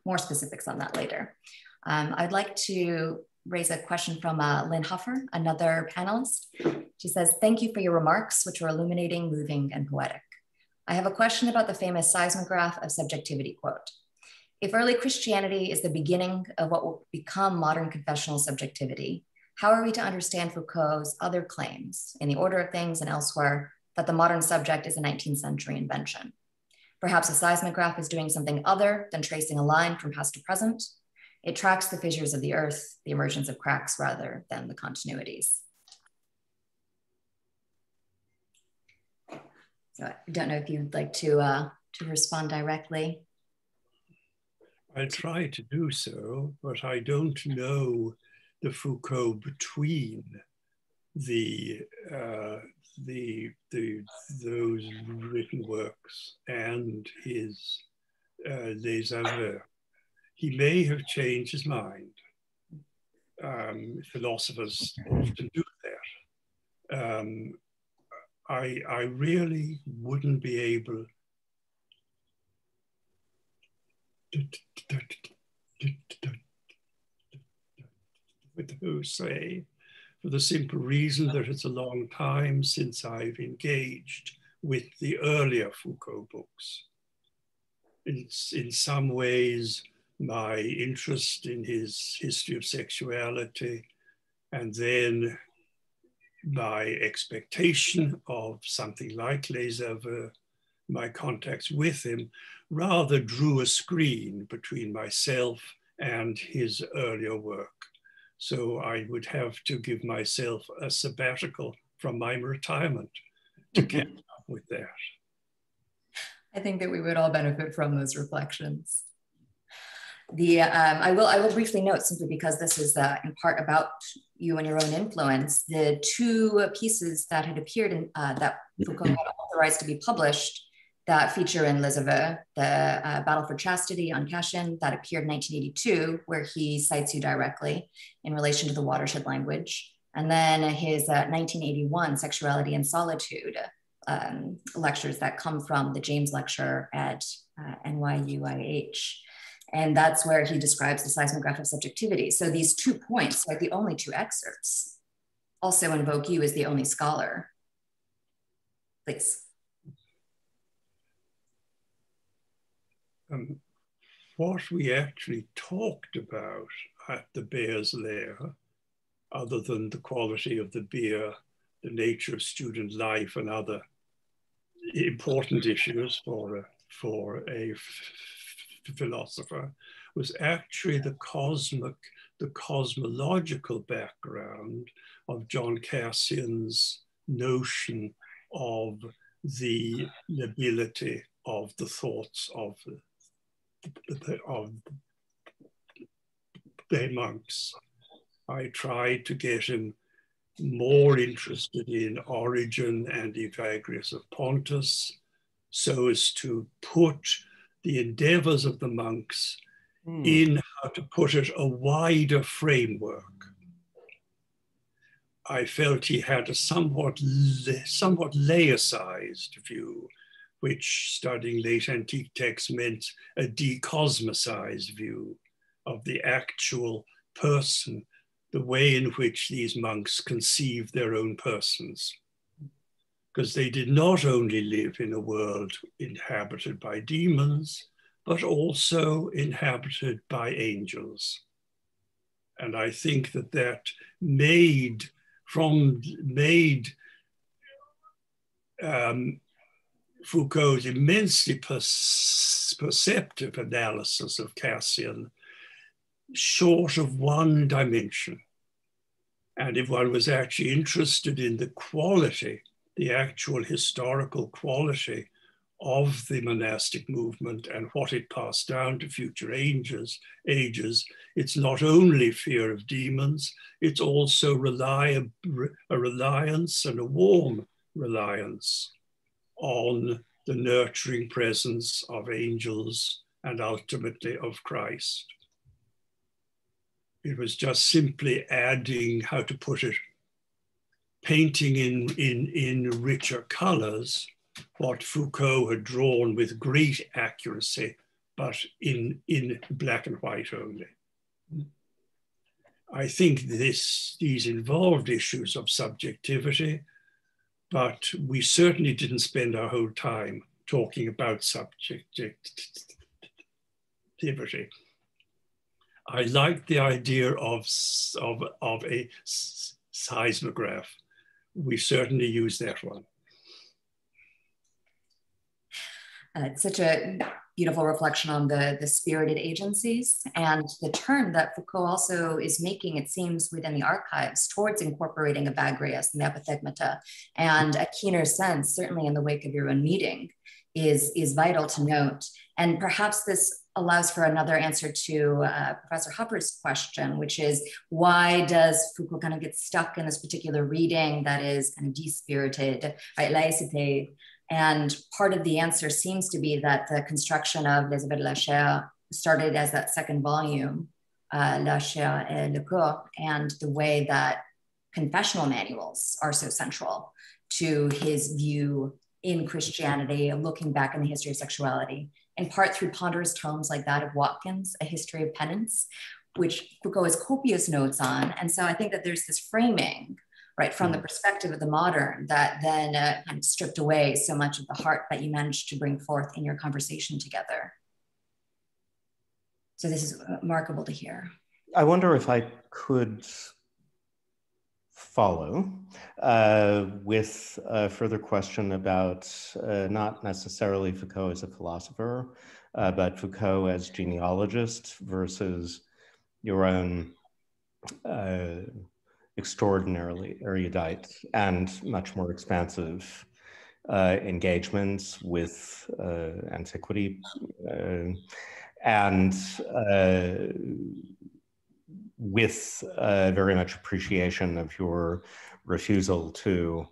More specifics on that later. I'd like to raise a question from Lynn Huffer, another panelist. She says, thank you for your remarks, which were illuminating, moving, and poetic. I have a question about the famous seismograph of subjectivity quote. If early Christianity is the beginning of what will become modern confessional subjectivity, how are we to understand Foucault's other claims in The Order of Things and elsewhere that the modern subject is a 19th century invention? Perhaps a seismograph is doing something other than tracing a line from past to present. It tracks the fissures of the earth, the emergence of cracks rather than the continuities. So I don't know if you'd like to respond directly. I'll try to do so, but I don't know the Foucault between those written works and his Les Aveux. He may have changed his mind. Philosophers often do that. I really wouldn't be able to say, for the simple reason that it's a long time since I've engaged with the earlier Foucault books. In some ways, my interest in his history of sexuality, and then my expectation of something like Les Aveux, my contacts with him, rather drew a screen between myself and his earlier work. So I would have to give myself a sabbatical from my retirement to catch up with that. I think that we would all benefit from those reflections. I will briefly note, simply because this is in part about you and your own influence, the two pieces that had appeared in, that Foucault had authorized to be published that feature in Les Aveux, the Battle for Chastity on Cashin, that appeared in 1982, where he cites you directly in relation to the watershed language. And then his 1981 Sexuality and Solitude lectures that come from the James Lecture at NYUIH. And that's where he describes the seismograph of subjectivity. So these 2 points, like the only 2 excerpts, also invoke you as the only scholar. Please. What we actually talked about at the Bear's Lair, other than the quality of the beer, the nature of student life, and other important issues for a philosopher, was actually the cosmological background of John Cassian's notion of the lability of the thoughts of the monks. I tried to get him more interested in Origen and Evagrius of Pontus, so as to put the endeavors of the monks in, how to put it, a wider framework. I felt he had a somewhat laicized view, which, studying late antique texts, meant a decosmicized view of the actual person, the way in which these monks conceived their own persons. Because they did not only live in a world inhabited by demons, but also inhabited by angels. And I think that made Foucault's immensely perceptive analysis of Cassian short of one dimension. And if one was actually interested in the quality, the actual historical quality of the monastic movement and what it passed down to future ages, it's not only fear of demons, it's also a reliance and a warm reliance on the nurturing presence of angels and ultimately of Christ. It was just simply adding, how to put it, painting in richer colors what Foucault had drawn with great accuracy, but in black and white only. I think these involved issues of subjectivity, but we certainly didn't spend our whole time talking about subjectivity. I liked the idea of a seismograph. We certainly use that one. It's such a beautiful reflection on the spirited agencies and the turn that Foucault also is making, it seems, within the archives towards incorporating Evagrius and the epithegmata, and a keener sense, certainly in the wake of your own meeting, is vital to note. And perhaps this allows for another answer to Professor Hopper's question, which is, why does Foucault kind of get stuck in this particular reading that is kind of dispirited, right, laïcité? And part of the answer seems to be that the construction of Les Aveux de la chair started as that second volume, La chair et le corps, and the way that confessional manuals are so central to his view in Christianity, looking back in the history of sexuality, in part through ponderous tomes like that of Watkins, A History of Penance, which Foucault has copious notes on. And so I think that there's this framing, right, from the perspective of the modern that then kind of stripped away so much of the heart that you managed to bring forth in your conversation together. So this is remarkable to hear. I wonder if I could follow with a further question about not necessarily Foucault as a philosopher, but Foucault as genealogist versus your own extraordinarily erudite and much more expansive engagements with antiquity and with very much appreciation of your refusal to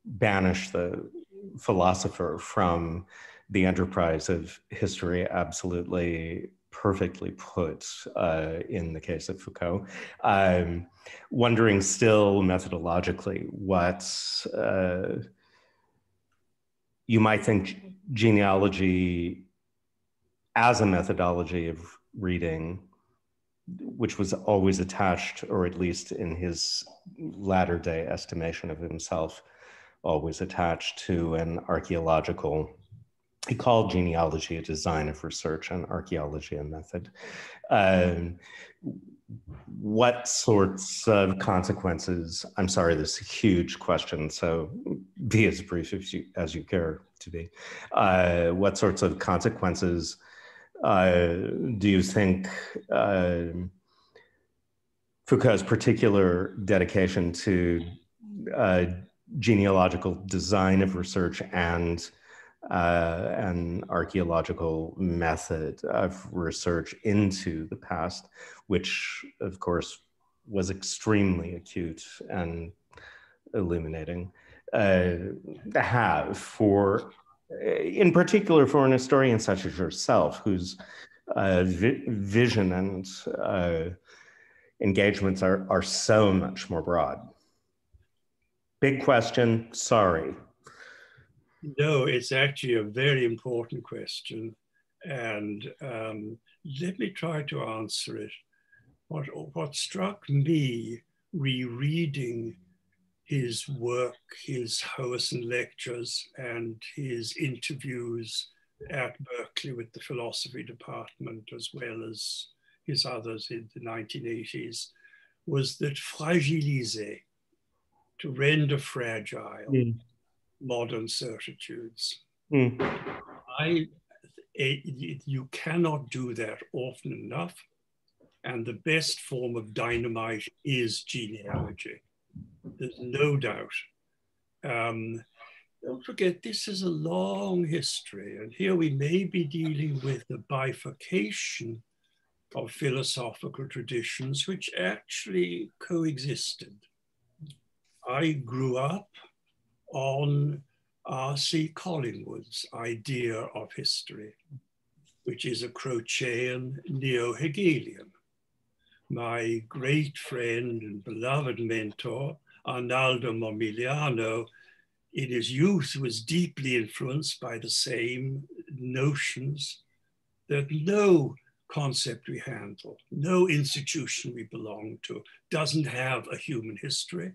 banish the philosopher from the enterprise of history, absolutely perfectly put in the case of Foucault. I'm wondering still methodologically what you might think genealogy as a methodology of reading, which was always attached, or at least in his latter day estimation of himself, always attached to an archaeological, he called genealogy a design of research and archaeology a method. What sorts of consequences, I'm sorry, this is a huge question, so be as brief as you care to be. What sorts of consequences do you think Foucault's particular dedication to genealogical design of research and an archaeological method of research into the past, which of course was extremely acute and illuminating, have for, in particular for an historian such as yourself, whose vision and engagements are so much more broad? Big question, sorry. No, it's actually a very important question. And let me try to answer it. What struck me rereading his work, his Howison lectures, and his interviews at Berkeley with the philosophy department, as well as his others in the 1980s, was that fragiliser, to render fragile, modern certitudes. You cannot do that often enough. And the best form of dynamite is genealogy. There's no doubt. Don't forget, this is a long history. And here we may be dealing with the bifurcation of philosophical traditions which actually coexisted. I grew up on R.C. Collingwood's idea of history, which is a Crocean neo-Hegelian. My great friend and beloved mentor, Arnaldo Momigliano, in his youth was deeply influenced by the same notions that no concept we handle, no institution we belong to doesn't have a human history.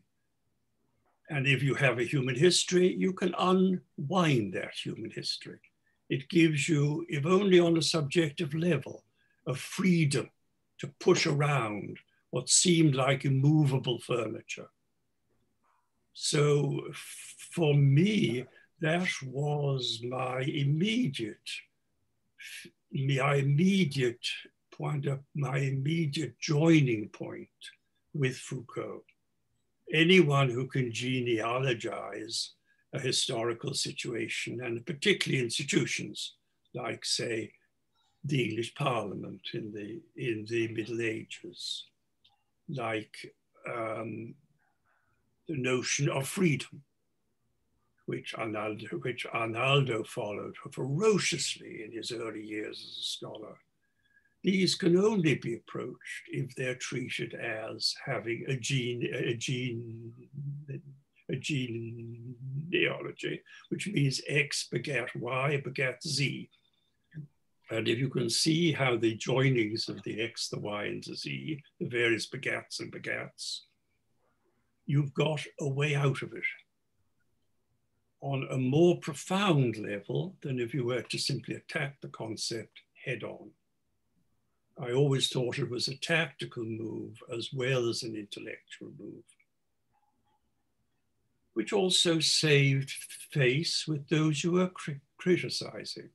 And if you have a human history, you can unwind that human history. It gives you, if only on a subjective level, a freedom to push around what seemed like immovable furniture. So for me, that was my immediate joining point with Foucault. Anyone who can genealogize a historical situation, and particularly institutions like, say, the English Parliament in the Middle Ages, like the notion of freedom, which Arnaldo followed ferociously in his early years as a scholar. These can only be approached if they're treated as having a genealogy, which means X begat Y begat Z. And if you can see how the joinings of the X, the Y, and the Z, the various begats and begats, you've got a way out of it on a more profound level than if you were to simply attack the concept head on. I always thought it was a tactical move as well as an intellectual move, which also saved face with those you were criticizing.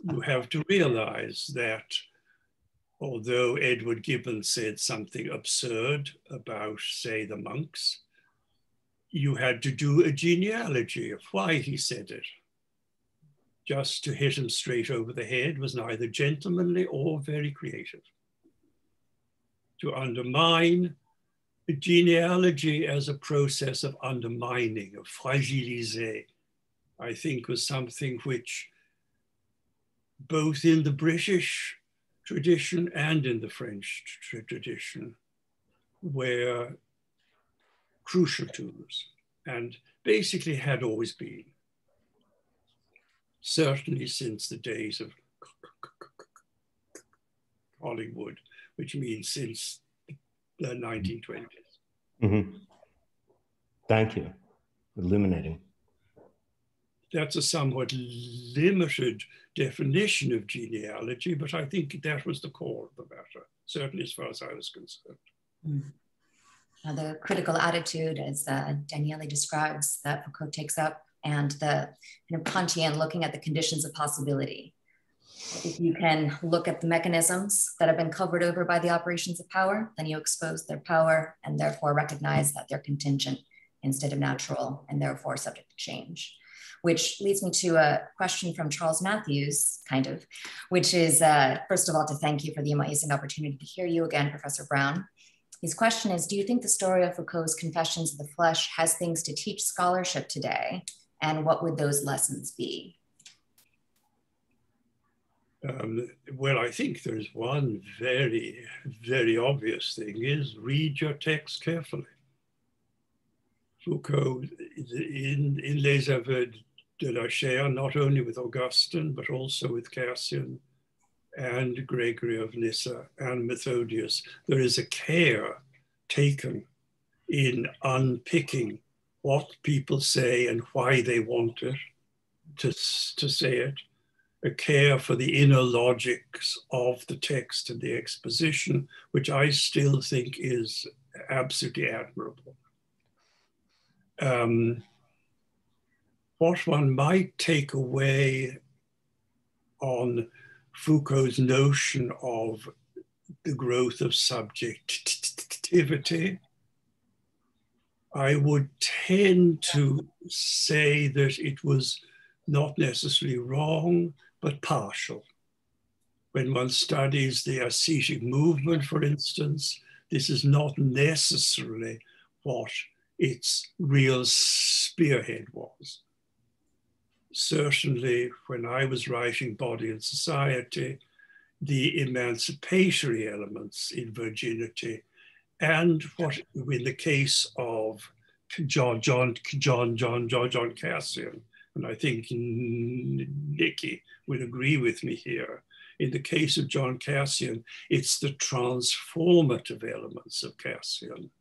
You have to realize that although Edward Gibbon said something absurd about, say, the monks, you had to do a genealogy of why he said it. Just to hit him straight over the head was neither gentlemanly or very creative. To undermine the genealogy as a process of undermining, of fragiliser, I think was something which both in the British tradition and in the French tradition were crucial tools and basically had always been. certainly since the days of Hollywood, which means since the 1920s. Mm-hmm. Thank you. Illuminating. That's a somewhat limited definition of genealogy, but I think that was the core of the matter, certainly as far as I was concerned. The critical attitude, as Daniele describes, that Foucault takes up, and the kind of Kantian looking at the conditions of possibility. If you can look at the mechanisms that have been covered over by the operations of power, then you expose their power and therefore recognize that they're contingent instead of natural and therefore subject to change. Which leads me to a question from Charles Matthews, which is, first of all, to thank you for the amazing opportunity to hear you again, Professor Brown. His question is, do you think the story of Foucault's Confessions of the Flesh has things to teach scholarship today? And what would those lessons be? Well, I think there's one very, very obvious thing is read your text carefully. Foucault in Les Aveux de la chair, not only with Augustine, but also with Cassian and Gregory of Nyssa and Methodius, there is a care taken in unpicking what people say and why they want it to say it, a care for the inner logics of the text and the exposition, which I still think is absolutely admirable. What one might take away on Foucault's notion of the growth of subjectivity, I would tend to say that it was not necessarily wrong, but partial. When one studies the ascetic movement, for instance, this is not necessarily what its real spearhead was. Certainly, when I was writing Body and Society, the emancipatory elements in virginity, and what in the case of John Cassian, and I think Nikki would agree with me here. In the case of John Cassian, it's the transformative elements of Cassian.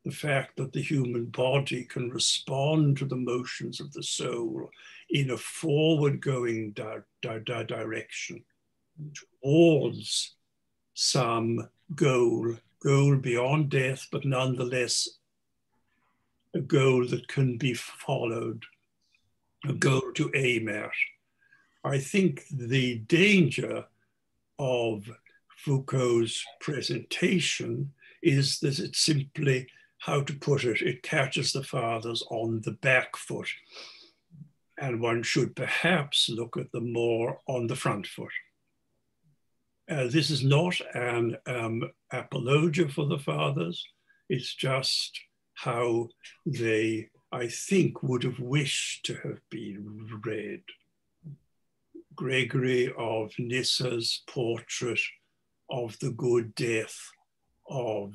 The fact that the human body can respond to the motions of the soul in a forward-going direction towards some goal beyond death, but nonetheless a goal that can be followed, a goal to aim at. I think the danger of Foucault's presentation is that it simply, how to put it, it catches the fathers on the back foot. And one should perhaps look at them more on the front foot. This is not an apologia for the fathers. It's just how they, I think, would have wished to have been read. Gregory of Nyssa's portrait of the good death of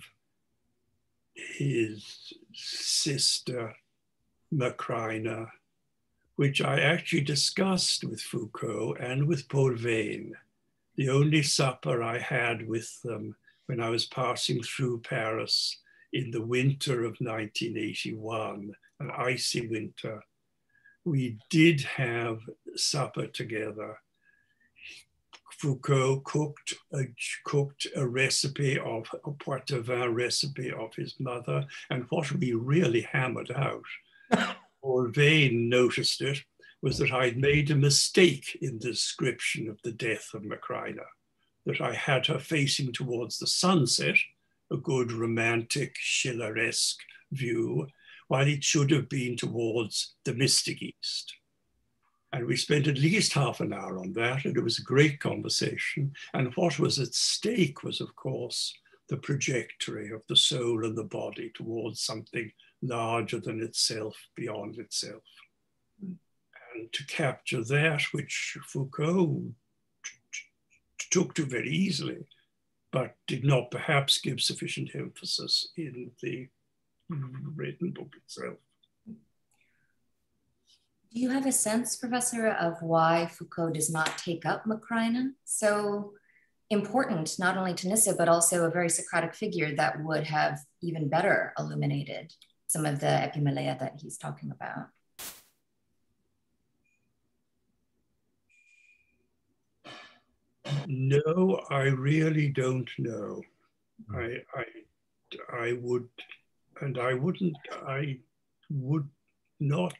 his sister Macrina, which I actually discussed with Foucault and with Paul Vane. The only supper I had with them when I was passing through Paris in the winter of 1981, an icy winter. We did have supper together. Foucault cooked a recipe of a Poitevin recipe of his mother, and what we really hammered out, or Vane noticed it, was that I'd made a mistake in the description of the death of Macrina, that I had her facing towards the sunset, a good romantic Schilleresque view, while it should have been towards the mystic east. And we spent at least half an hour on that, and it was a great conversation. And what was at stake was, of course, the trajectory of the soul and the body towards something larger than itself, beyond itself. And to capture that, which Foucault took to very easily, but did not perhaps give sufficient emphasis in the written book itself. Do you have a sense, Professor, of why Foucault does not take up Macrina? So important, not only to Nissa, but also a very Socratic figure that would have even better illuminated some of the epimeleia that he's talking about. No, I really don't know. I would, and I wouldn't, I would not.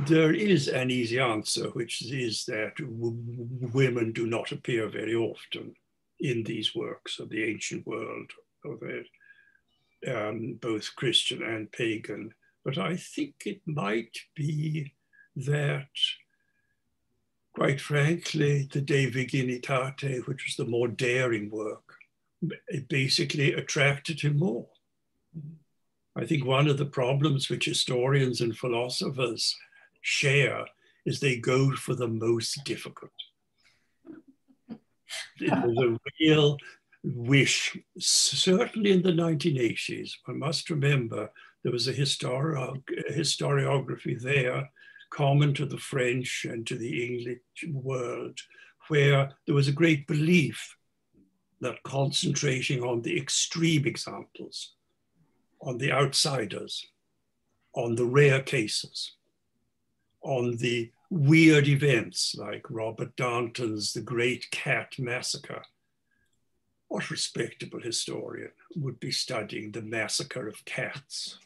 There is an easy answer, which is that women do not appear very often in these works of the ancient world, of it, both Christian and pagan. But I think it might be that, quite frankly, the De Virginitate, which was the more daring work, it basically attracted him more. I think one of the problems which historians and philosophers share is they go for the most difficult. There's a real wish, certainly in the 1980s. I must remember there was a historiography there, common to the French and to the English world, where there was a great belief that concentrating on the extreme examples, on the outsiders, on the rare cases, on the weird events like Robert Darnton's The Great Cat Massacre. What respectable historian would be studying the massacre of cats?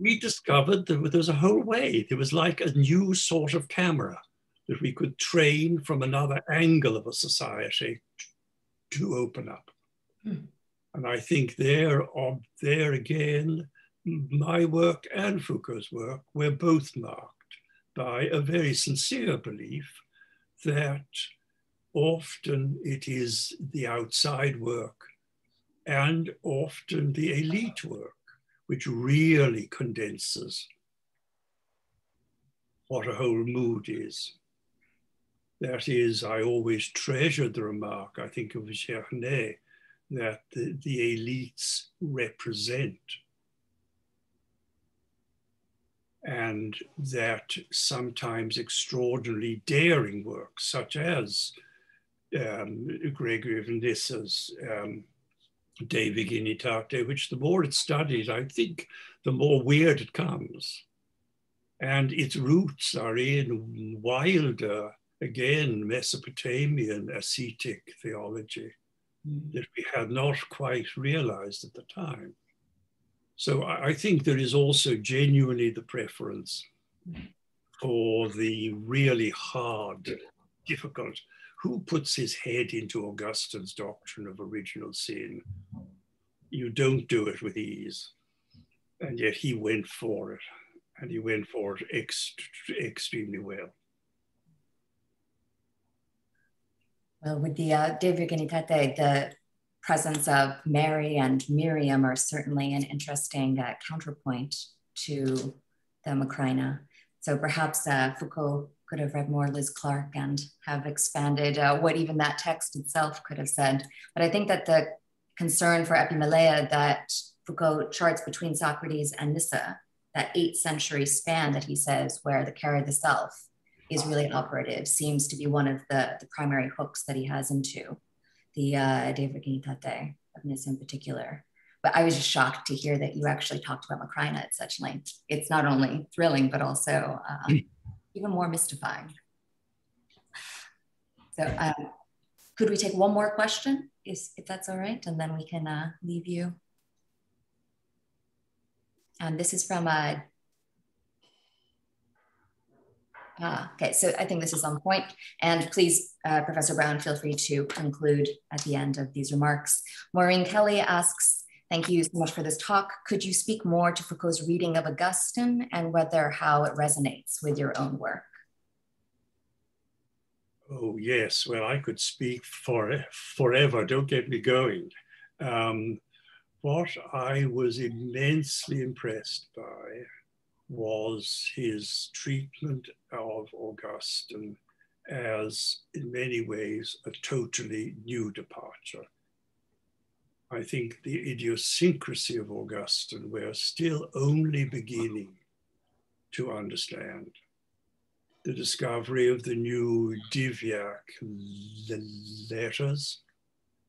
We discovered that there was a whole way. There was like a new sort of camera that we could train from another angle of a society to open up. And I think there again, my work and Foucault's work were both marked by a very sincere belief that often it is the outside work and often the elite work which really condenses what a whole mood is. That is, I always treasured the remark, I think of Chernet, that the elites represent, and that sometimes extraordinarily daring work, such as Gregory of Nyssa's De Virginitate, which the more it's studied, I think the more weird it comes. And its roots are in wilder, again, Mesopotamian ascetic theology that we had not quite realized at the time. So I think there is also genuinely the preference for the really hard, difficult. Who puts his head into Augustine's doctrine of original sin? You don't do it with ease. And yet he went for it, and he went for it extremely well. Well, with the De Virginitate, the presence of Mary and Miriam are certainly an interesting counterpoint to the Macrina. So perhaps Foucault could have read more Liz Clark and have expanded what even that text itself could have said. But I think that the concern for epimeleia that Foucault charts between Socrates and Nyssa, that 8th century span that he says where the care of the self is really operative, seems to be one of the primary hooks that he has into the De Virginitate of Nyssa in particular. But I was just shocked to hear that you actually talked about Macrina at such length. It's not only thrilling, but also even more mystifying. So could we take one more question, if that's all right? And then we can leave you. And this is from, okay, so I think this is on point. And please, Professor Brown, feel free to conclude at the end of these remarks. Maureen Kelly asks, thank you so much for this talk. Could you speak more to Foucault's reading of Augustine and how it resonates with your own work? Oh, yes. Well, I could speak forever. Don't get me going. What I was immensely impressed by was his treatment of Augustine as, in many ways, a totally new departure. I think, the idiosyncrasy of Augustine we're still only beginning to understand. The discovery of the new Divyak letters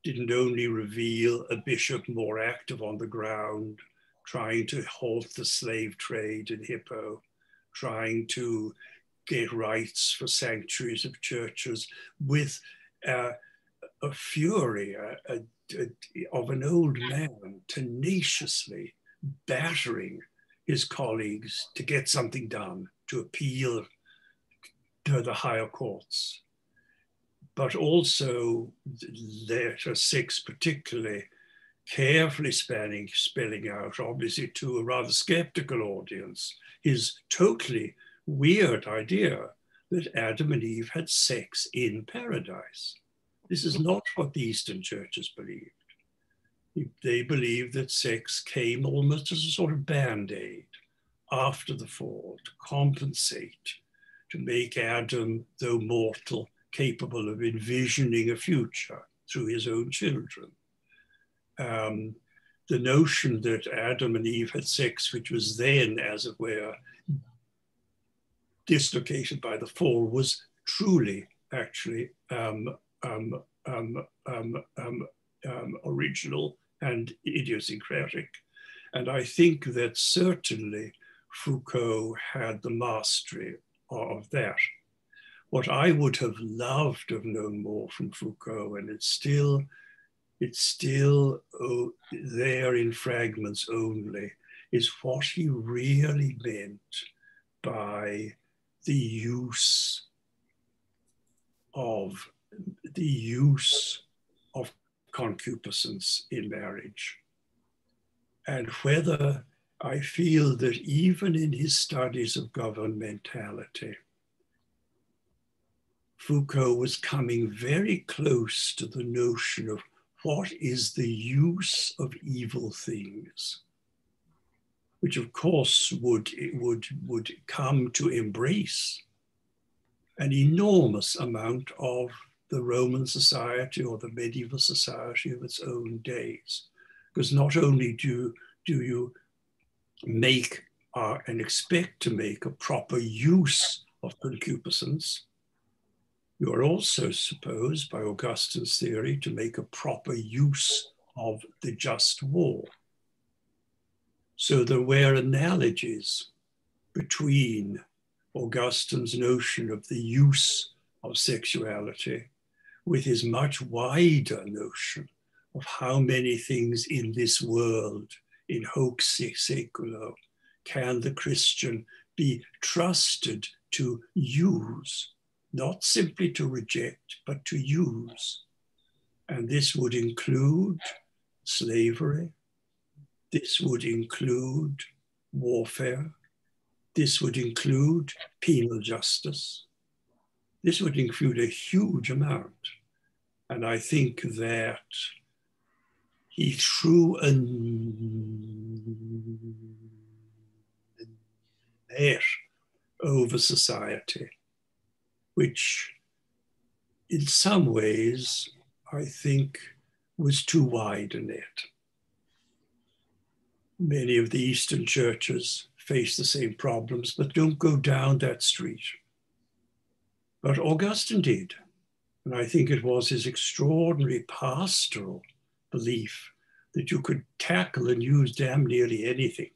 didn't only reveal a bishop more active on the ground, trying to halt the slave trade in Hippo, trying to get rights for sanctuaries of churches with a fury of an old man tenaciously battering his colleagues to get something done, to appeal to the higher courts. But also letter 6 particularly, carefully spelling out, obviously to a rather skeptical audience, his totally weird idea that Adam and Eve had sex in paradise. This is not what the Eastern churches believed. They believed that sex came almost as a sort of band-aid after the fall, to compensate, to make Adam, though mortal, capable of envisioning a future through his own children. The notion that Adam and Eve had sex, which was then, as it were, dislocated by the fall, was truly, actually, original and idiosyncratic. And I think that certainly Foucault had the mastery of that. What I would have loved to have known more from Foucault, and it's still there in fragments only, is what he really meant by the use of concupiscence in marriage. And whether I feel that even in his studies of governmentality, Foucault was coming very close to the notion of what is the use of evil things, which of course would come to embrace an enormous amount of the Roman society or the medieval society of its own days. Because not only do you make and expect to make a proper use of concupiscence, you are also supposed, by Augustine's theory, to make a proper use of the just war. So there were analogies between Augustine's notion of the use of sexuality with his much wider notion of how many things in this world, in hoc seculo, can the Christian be trusted to use, not simply to reject, but to use. And this would include slavery. This would include warfare. This would include penal justice. This would include a huge amount. And I think that he threw a net over society, which in some ways, I think, was too wide a net. Many of the Eastern churches face the same problems, but don't go down that street. But Augustine did. And I think it was his extraordinary pastoral belief that you could tackle and use damn nearly anything,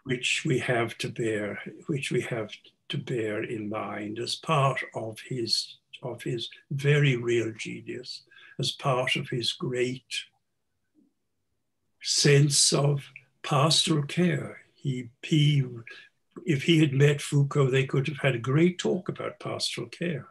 which we have to bear in mind as part of his very real genius, as part of his great sense of pastoral care. If he had met Foucault, they could have had a great talk about pastoral care.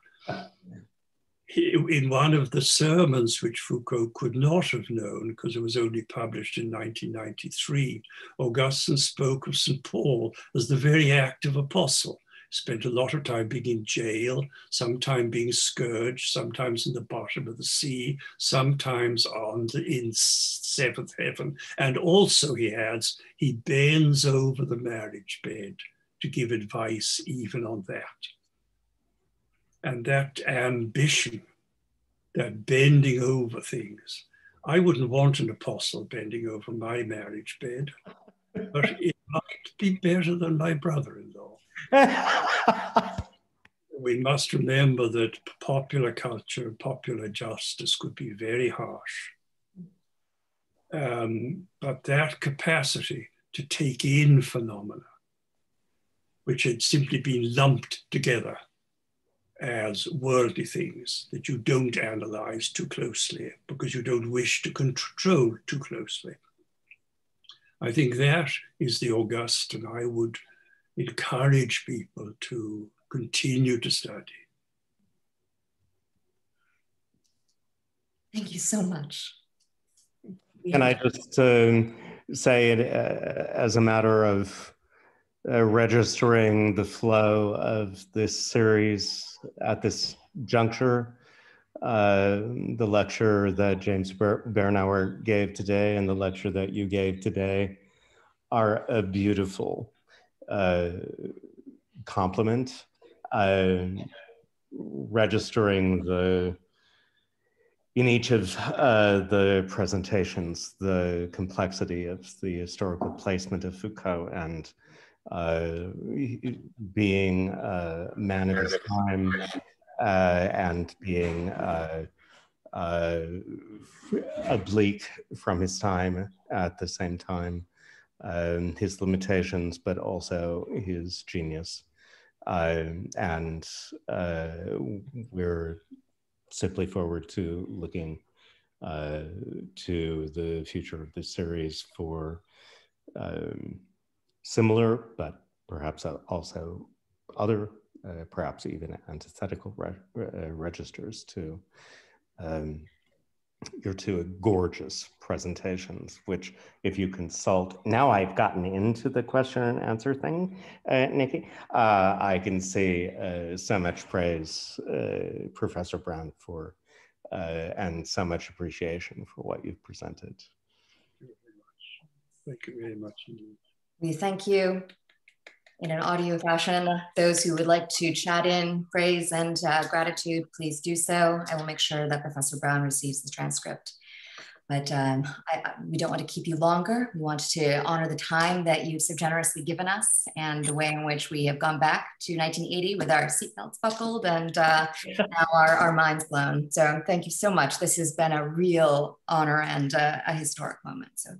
In one of the sermons, which Foucault could not have known because it was only published in 1993, Augustine spoke of St. Paul as the very active apostle. Spent a lot of time being in jail, sometimes being scourged, sometimes in the bottom of the sea, sometimes in seventh heaven. And also, he adds, he bends over the marriage bed to give advice even on that. And that ambition, that bending over things, I wouldn't want an apostle bending over my marriage bed, but it might be better than my brother-in-law. We must remember that popular culture, popular justice could be very harsh. But that capacity to take in phenomena, which had simply been lumped together as worldly things that you don't analyze too closely because you don't wish to control too closely. I think that is the august, and I would encourage people to continue to study. Thank you so much. Can I just say it as a matter of registering the flow of this series at this juncture? The lecture that James Bernauer gave today and the lecture that you gave today are a beautiful complement, registering in each of the presentations, the complexity of the historical placement of Foucault and being a man of his time and being oblique from his time at the same time, his limitations, but also his genius. And we're simply forward to looking to the future of this series for similar, but perhaps also other, perhaps even antithetical registers to your two gorgeous presentations, which if you consult, now I've gotten into the question and answer thing, Nikki, I can see so much praise, Professor Brown, for, and so much appreciation for what you've presented. Thank you very much indeed. We thank you in an audio fashion. Those who would like to chat in praise and gratitude, please do so. I will make sure that Professor Brown receives the transcript. But we don't want to keep you longer. We want to honor the time that you've so generously given us and the way in which we have gone back to 1980 with our seatbelts buckled and now our minds blown. So thank you so much. This has been a real honor and a historic moment. So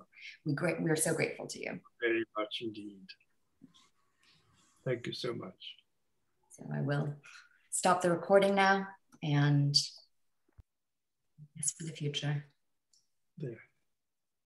we're so grateful to you. Very much indeed. Thank you so much. So I will stop the recording now and yes, for the future. There.